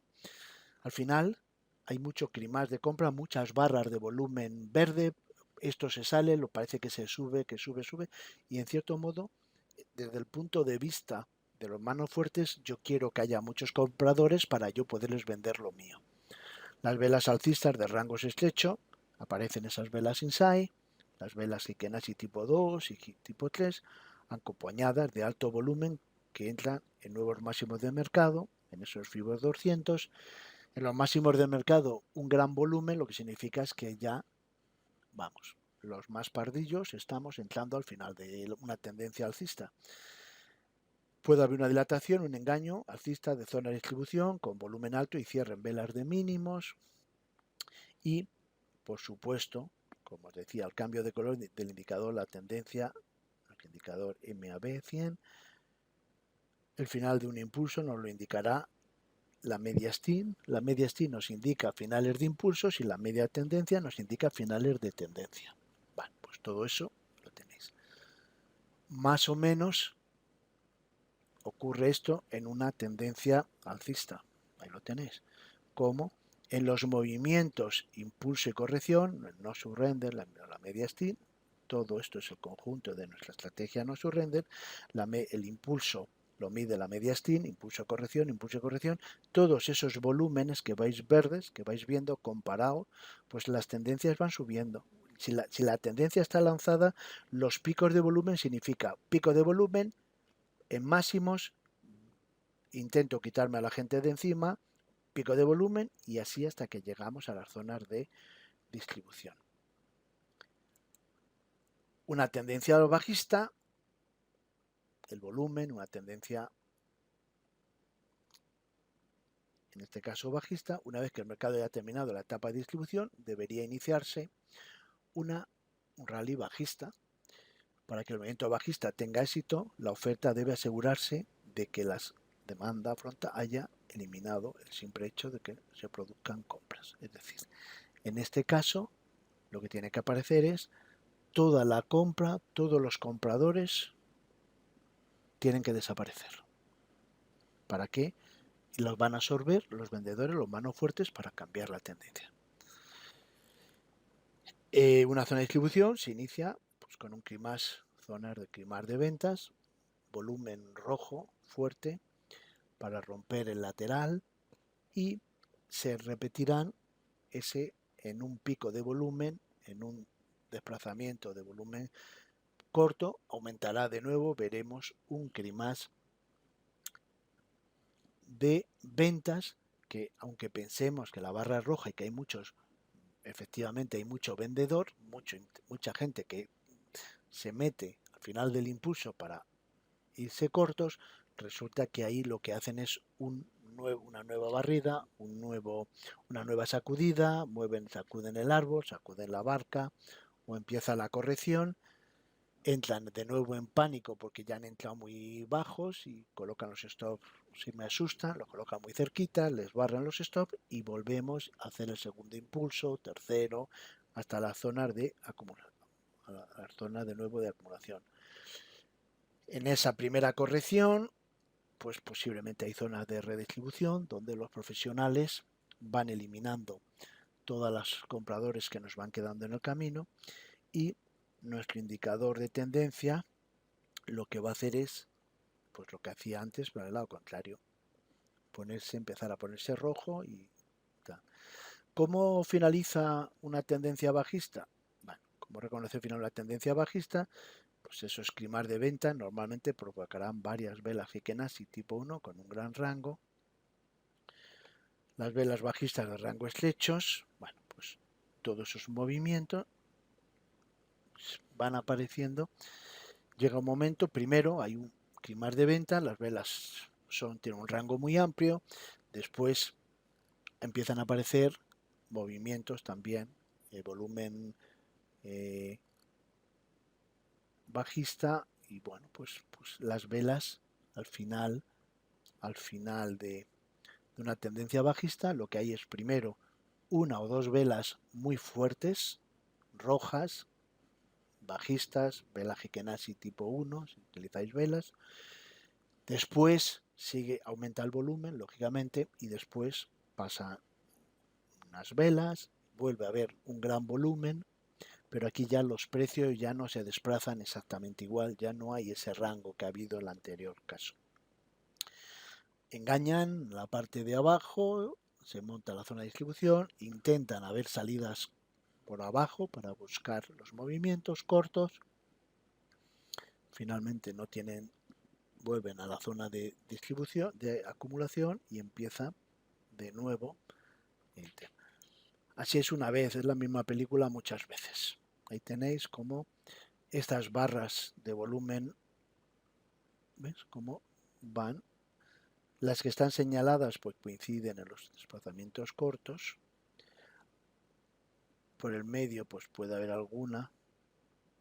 al final hay mucho climar de compra, muchas barras de volumen verde, esto se sale, lo parece que se sube, sube, y en cierto modo, desde el punto de vista de los manos fuertes, yo quiero que haya muchos compradores para yo poderles vender lo mío. Las velas alcistas de rangos estrecho, aparecen esas velas inside, las velas Kikenashi tipo 2 y tipo 3, acompañadas de alto volumen que entran en nuevos máximos de mercado, en esos FIBOs 200. En los máximos de mercado, un gran volumen, lo que significa es que ya, vamos, los más pardillos estamos entrando al final de una tendencia alcista. Puede haber una dilatación, un engaño alcista de zona de distribución con volumen alto y cierre en velas de mínimos. Y, por supuesto, como os decía, el cambio de color del indicador, la tendencia, el indicador MAB 100, el final de un impulso nos lo indicará la media STIN. La media STIN nos indica finales de impulsos y la media tendencia nos indica finales de tendencia. Bueno, pues todo eso lo tenéis. Más o menos ocurre esto en una tendencia alcista. Ahí lo tenéis. Como en los movimientos impulso y corrección, no surrender, la media STIN, todo esto es el conjunto de nuestra estrategia no surrender, el impulso lo mide la media STIN, impulso corrección, todos esos volúmenes que vais verdes, que vais viendo comparado, pues las tendencias van subiendo. Si la tendencia está lanzada, los picos de volumen significa pico de volumen en máximos, intento quitarme a la gente de encima, pico de volumen y así hasta que llegamos a las zonas de distribución. Una tendencia bajista, el volumen, una tendencia, en este caso bajista, una vez que el mercado haya terminado la etapa de distribución, debería iniciarse un rally bajista. Para que el movimiento bajista tenga éxito, la oferta debe asegurarse de que la demanda frontal haya eliminado el simple hecho de que se produzcan compras. Es decir, en este caso, lo que tiene que aparecer es toda la compra, todos los compradores tienen que desaparecer. ¿Para qué? Y los van a absorber los vendedores, los manos fuertes, para cambiar la tendencia. Una zona de distribución se inicia pues, con un climás, zonas de climás de ventas, volumen rojo fuerte para romper el lateral y se repetirán ese en un pico de volumen, en un desplazamiento de volumen corto, aumentará de nuevo, veremos un climás de ventas que, aunque pensemos que la barra es roja y que hay muchos, efectivamente hay mucho vendedor, mucha gente que se mete al final del impulso para irse cortos, resulta que ahí lo que hacen es una nueva barrida, una nueva sacudida, sacuden el árbol, sacuden la barca o empieza la corrección. Entran de nuevo en pánico porque ya han entrado muy bajos y colocan los stops, si me asustan, los colocan muy cerquita, les barran los stops y volvemos a hacer el segundo impulso, tercero, hasta las zonas de acumulación, a las zonas de nuevo de acumulación. En esa primera corrección, pues posiblemente hay zonas de redistribución donde los profesionales van eliminando todos los compradores que nos van quedando en el camino y nuestro indicador de tendencia lo que va a hacer es, pues lo que hacía antes, pero al lado contrario, empezar a ponerse rojo y tal. ¿Cómo finaliza una tendencia bajista? Bueno, como reconoce al final la tendencia bajista, pues esos scrimar de venta normalmente provocarán varias velas Heiken-Ashi tipo 1 con un gran rango. Las velas bajistas de rango estrechos, bueno, pues todos esos movimientos van apareciendo. Llega un momento, primero hay un scrimar de venta, las velas tienen un rango muy amplio, después empiezan a aparecer movimientos también, volumen bajista y bueno, pues las velas al final de una tendencia bajista lo que hay es primero una o dos velas muy fuertes, rojas, bajistas, vela Heiken-Ashi tipo 1, si utilizáis velas. Después aumenta el volumen, lógicamente, y después pasa unas velas, vuelve a haber un gran volumen, pero aquí ya los precios ya no se desplazan exactamente igual, ya no hay ese rango que ha habido en el anterior caso. Engañan la parte de abajo, se monta la zona de distribución, intentan haber salidas por abajo para buscar los movimientos cortos, finalmente no tienen, vuelven a la zona de distribución, de acumulación y empieza de nuevo. Así es una vez, es la misma película muchas veces. Ahí tenéis como estas barras de volumen, ¿ves? Cómo van. Las que están señaladas pues coinciden en los desplazamientos cortos. Por el medio pues puede haber alguna,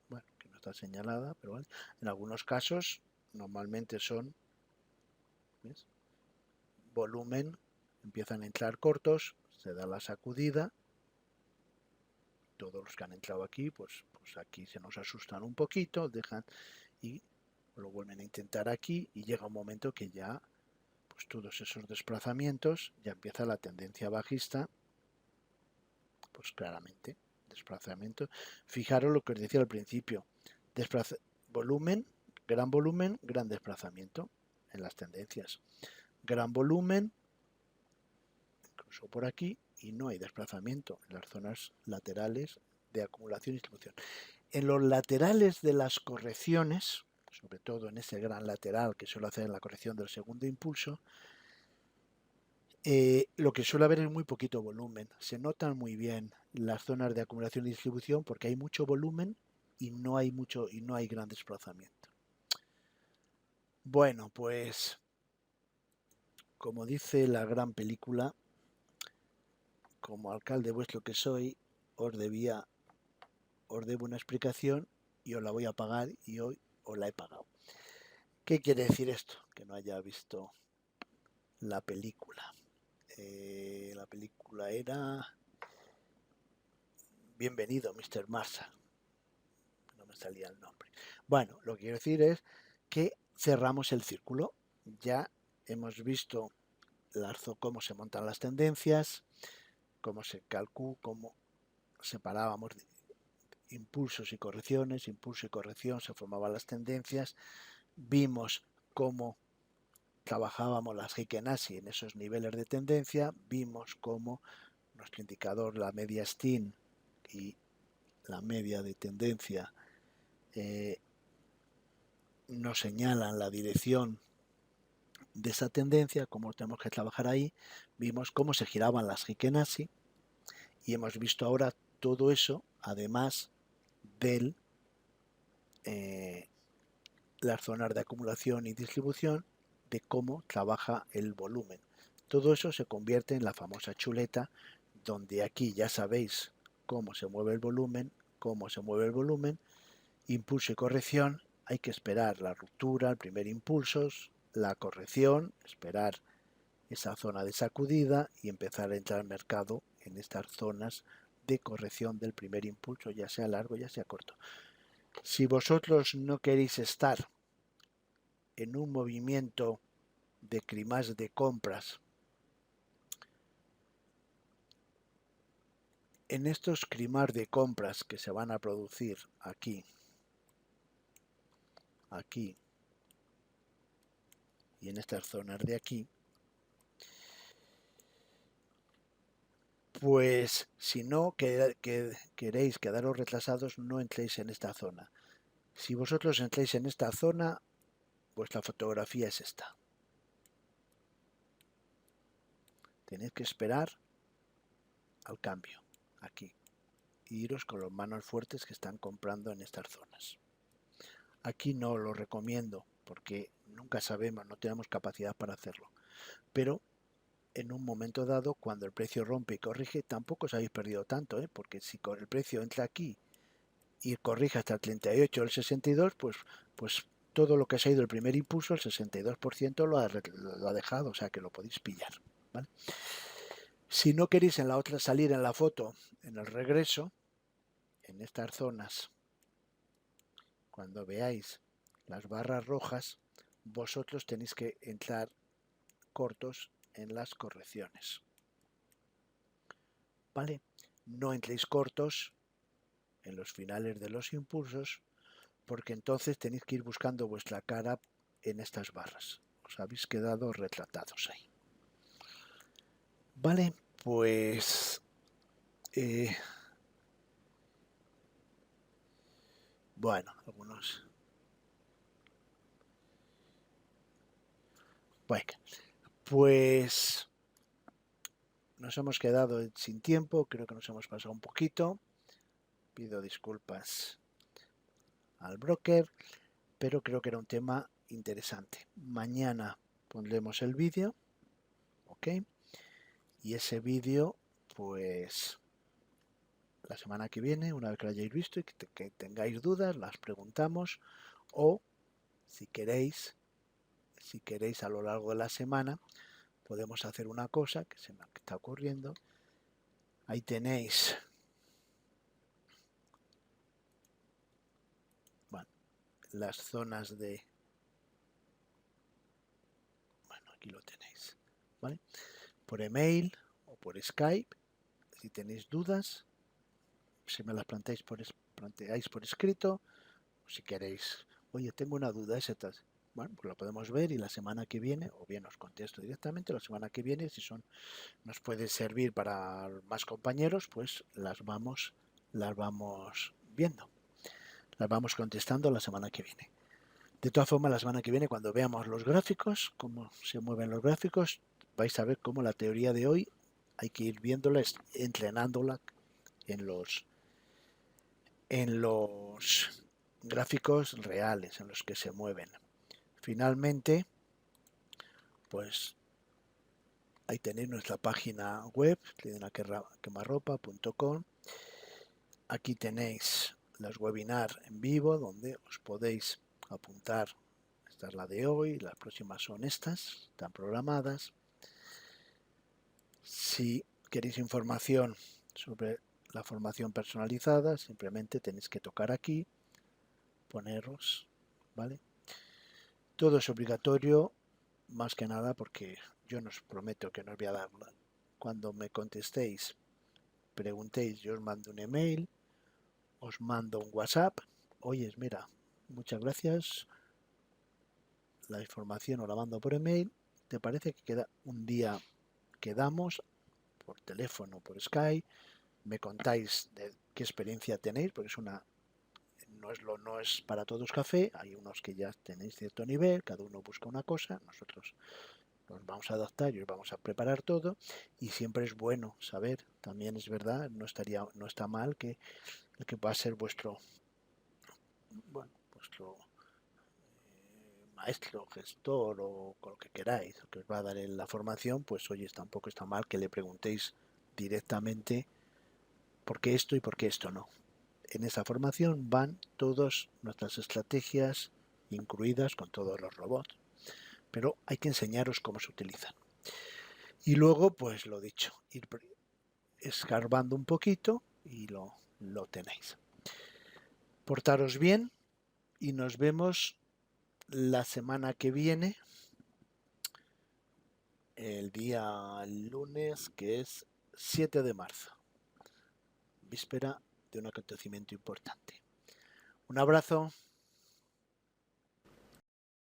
bueno, que no está señalada, pero bueno, en algunos casos normalmente son, ¿ves? Volumen, empiezan a entrar cortos, se da la sacudida. Todos los que han entrado aquí, pues aquí se nos asustan un poquito, dejan y lo vuelven a intentar aquí y llega un momento que ya pues todos esos desplazamientos ya empieza la tendencia bajista, pues claramente desplazamiento. Fijaros lo que os decía al principio, volumen, gran desplazamiento en las tendencias, gran volumen, incluso por aquí, y no hay desplazamiento en las zonas laterales de acumulación y distribución. En los laterales de las correcciones, sobre todo en ese gran lateral que suele hacer la corrección del segundo impulso, lo que suele haber es muy poquito volumen. Se notan muy bien las zonas de acumulación y distribución porque hay mucho volumen y no hay gran desplazamiento. Bueno, pues como dice la gran película, como alcalde vuestro que soy, os debo una explicación y os la voy a pagar y hoy os la he pagado. ¿Qué quiere decir esto? Que no haya visto la película. La película era Bienvenido, Mr. Marshall. No me salía el nombre. Bueno, lo que quiero decir es que cerramos el círculo. Ya hemos visto cómo se montan las tendencias, cómo se calcula, cómo separábamos impulsos y correcciones, impulso y corrección, se formaban las tendencias. Vimos cómo trabajábamos las Heiken-Ashi en esos niveles de tendencia, vimos cómo nuestro indicador, la media STIN y la media de tendencia, nos señalan la dirección de esa tendencia, cómo tenemos que trabajar ahí. Vimos cómo se giraban las Heiken-Ashi y hemos visto ahora todo eso, además de las zonas de acumulación y distribución, de cómo trabaja el volumen. Todo eso se convierte en la famosa chuleta, donde aquí ya sabéis cómo se mueve el volumen, impulso y corrección. Hay que esperar la ruptura, el primer impulso, la corrección, esperar esa zona de sacudida y empezar a entrar al mercado en estas zonas de corrección del primer impulso, ya sea largo, ya sea corto. Si vosotros no queréis estar en un movimiento de climas de compras, en estos climas de compras que se van a producir aquí y en estas zonas de aquí, Pues si no queréis quedaros retrasados, no entréis en esta zona. Si vosotros entréis en esta zona, vuestra fotografía es esta. Tenéis que esperar al cambio, aquí. Y iros con las manos fuertes que están comprando en estas zonas. Aquí no lo recomiendo, porque nunca sabemos, no tenemos capacidad para hacerlo. Pero en un momento dado, cuando el precio rompe y corrige, tampoco os habéis perdido tanto, porque si con el precio entra aquí y corrige hasta el 38 o el 62, pues todo lo que se ha ido el primer impulso, el 62% lo ha dejado, o sea que lo podéis pillar, ¿vale? Si no queréis en la otra salir en la foto, en el regreso, en estas zonas, cuando veáis las barras rojas, vosotros tenéis que entrar cortos en las correcciones, ¿vale? No entréis cortos en los finales de los impulsos, porque entonces tenéis que ir buscando vuestra cara en estas barras. Os habéis quedado retratados ahí. Vale, pues bueno, algunos. Bueno, pues nos hemos quedado sin tiempo, creo que nos hemos pasado un poquito. Pido disculpas al broker, pero creo que era un tema interesante. Mañana pondremos el vídeo, ¿ok? Y ese vídeo, pues la semana que viene, una vez que lo hayáis visto y que tengáis dudas, las preguntamos, o si queréis a lo largo de la semana, podemos hacer una cosa que se me está ocurriendo. Ahí tenéis, bueno, las zonas de, bueno, aquí lo tenéis, ¿vale? Por email o por Skype, si tenéis dudas, si me las planteáis por escrito, o si queréis, oye, tengo una duda, bueno, pues lo podemos ver y la semana que viene, o bien os contesto directamente, la semana que viene, si nos puede servir para más compañeros, pues las vamos viendo, las vamos contestando la semana que viene. De todas formas, la semana que viene, cuando veamos los gráficos, cómo se mueven los gráficos, vais a ver cómo la teoría de hoy hay que ir viéndola, entrenándola en los gráficos reales, en los que se mueven. Finalmente, pues ahí tenéis nuestra página web, lidenaquemarropa.com. Aquí tenéis las webinars en vivo, donde os podéis apuntar. Esta es la de hoy, las próximas son estas, están programadas. Si queréis información sobre la formación personalizada, simplemente tenéis que tocar aquí, poneros, ¿vale? Todo es obligatorio, más que nada porque yo no os prometo que no os voy a dar. Cuando me contestéis, preguntéis, yo os mando un email, os mando un WhatsApp. Oyes, mira, muchas gracias, la información os la mando por email. ¿Te parece que queda un día? Quedamos por teléfono, por Skype, me contáis de qué experiencia tenéis, porque no es para todos café, hay unos que ya tenéis cierto nivel, cada uno busca una cosa, nosotros nos vamos a adaptar y os vamos a preparar todo, y siempre es bueno saber, también es verdad, no está mal que el que va a ser vuestro maestro, gestor o con lo que queráis, el que os va a dar la formación, pues oye, tampoco está mal que le preguntéis directamente por qué esto y por qué esto no. En esa formación van todas nuestras estrategias incluidas con todos los robots, pero hay que enseñaros cómo se utilizan. Y luego, pues lo dicho, ir escarbando un poquito y lo tenéis. Portaros bien y nos vemos la semana que viene, el día lunes, que es 7 de marzo, víspera de un acontecimiento importante. Un abrazo.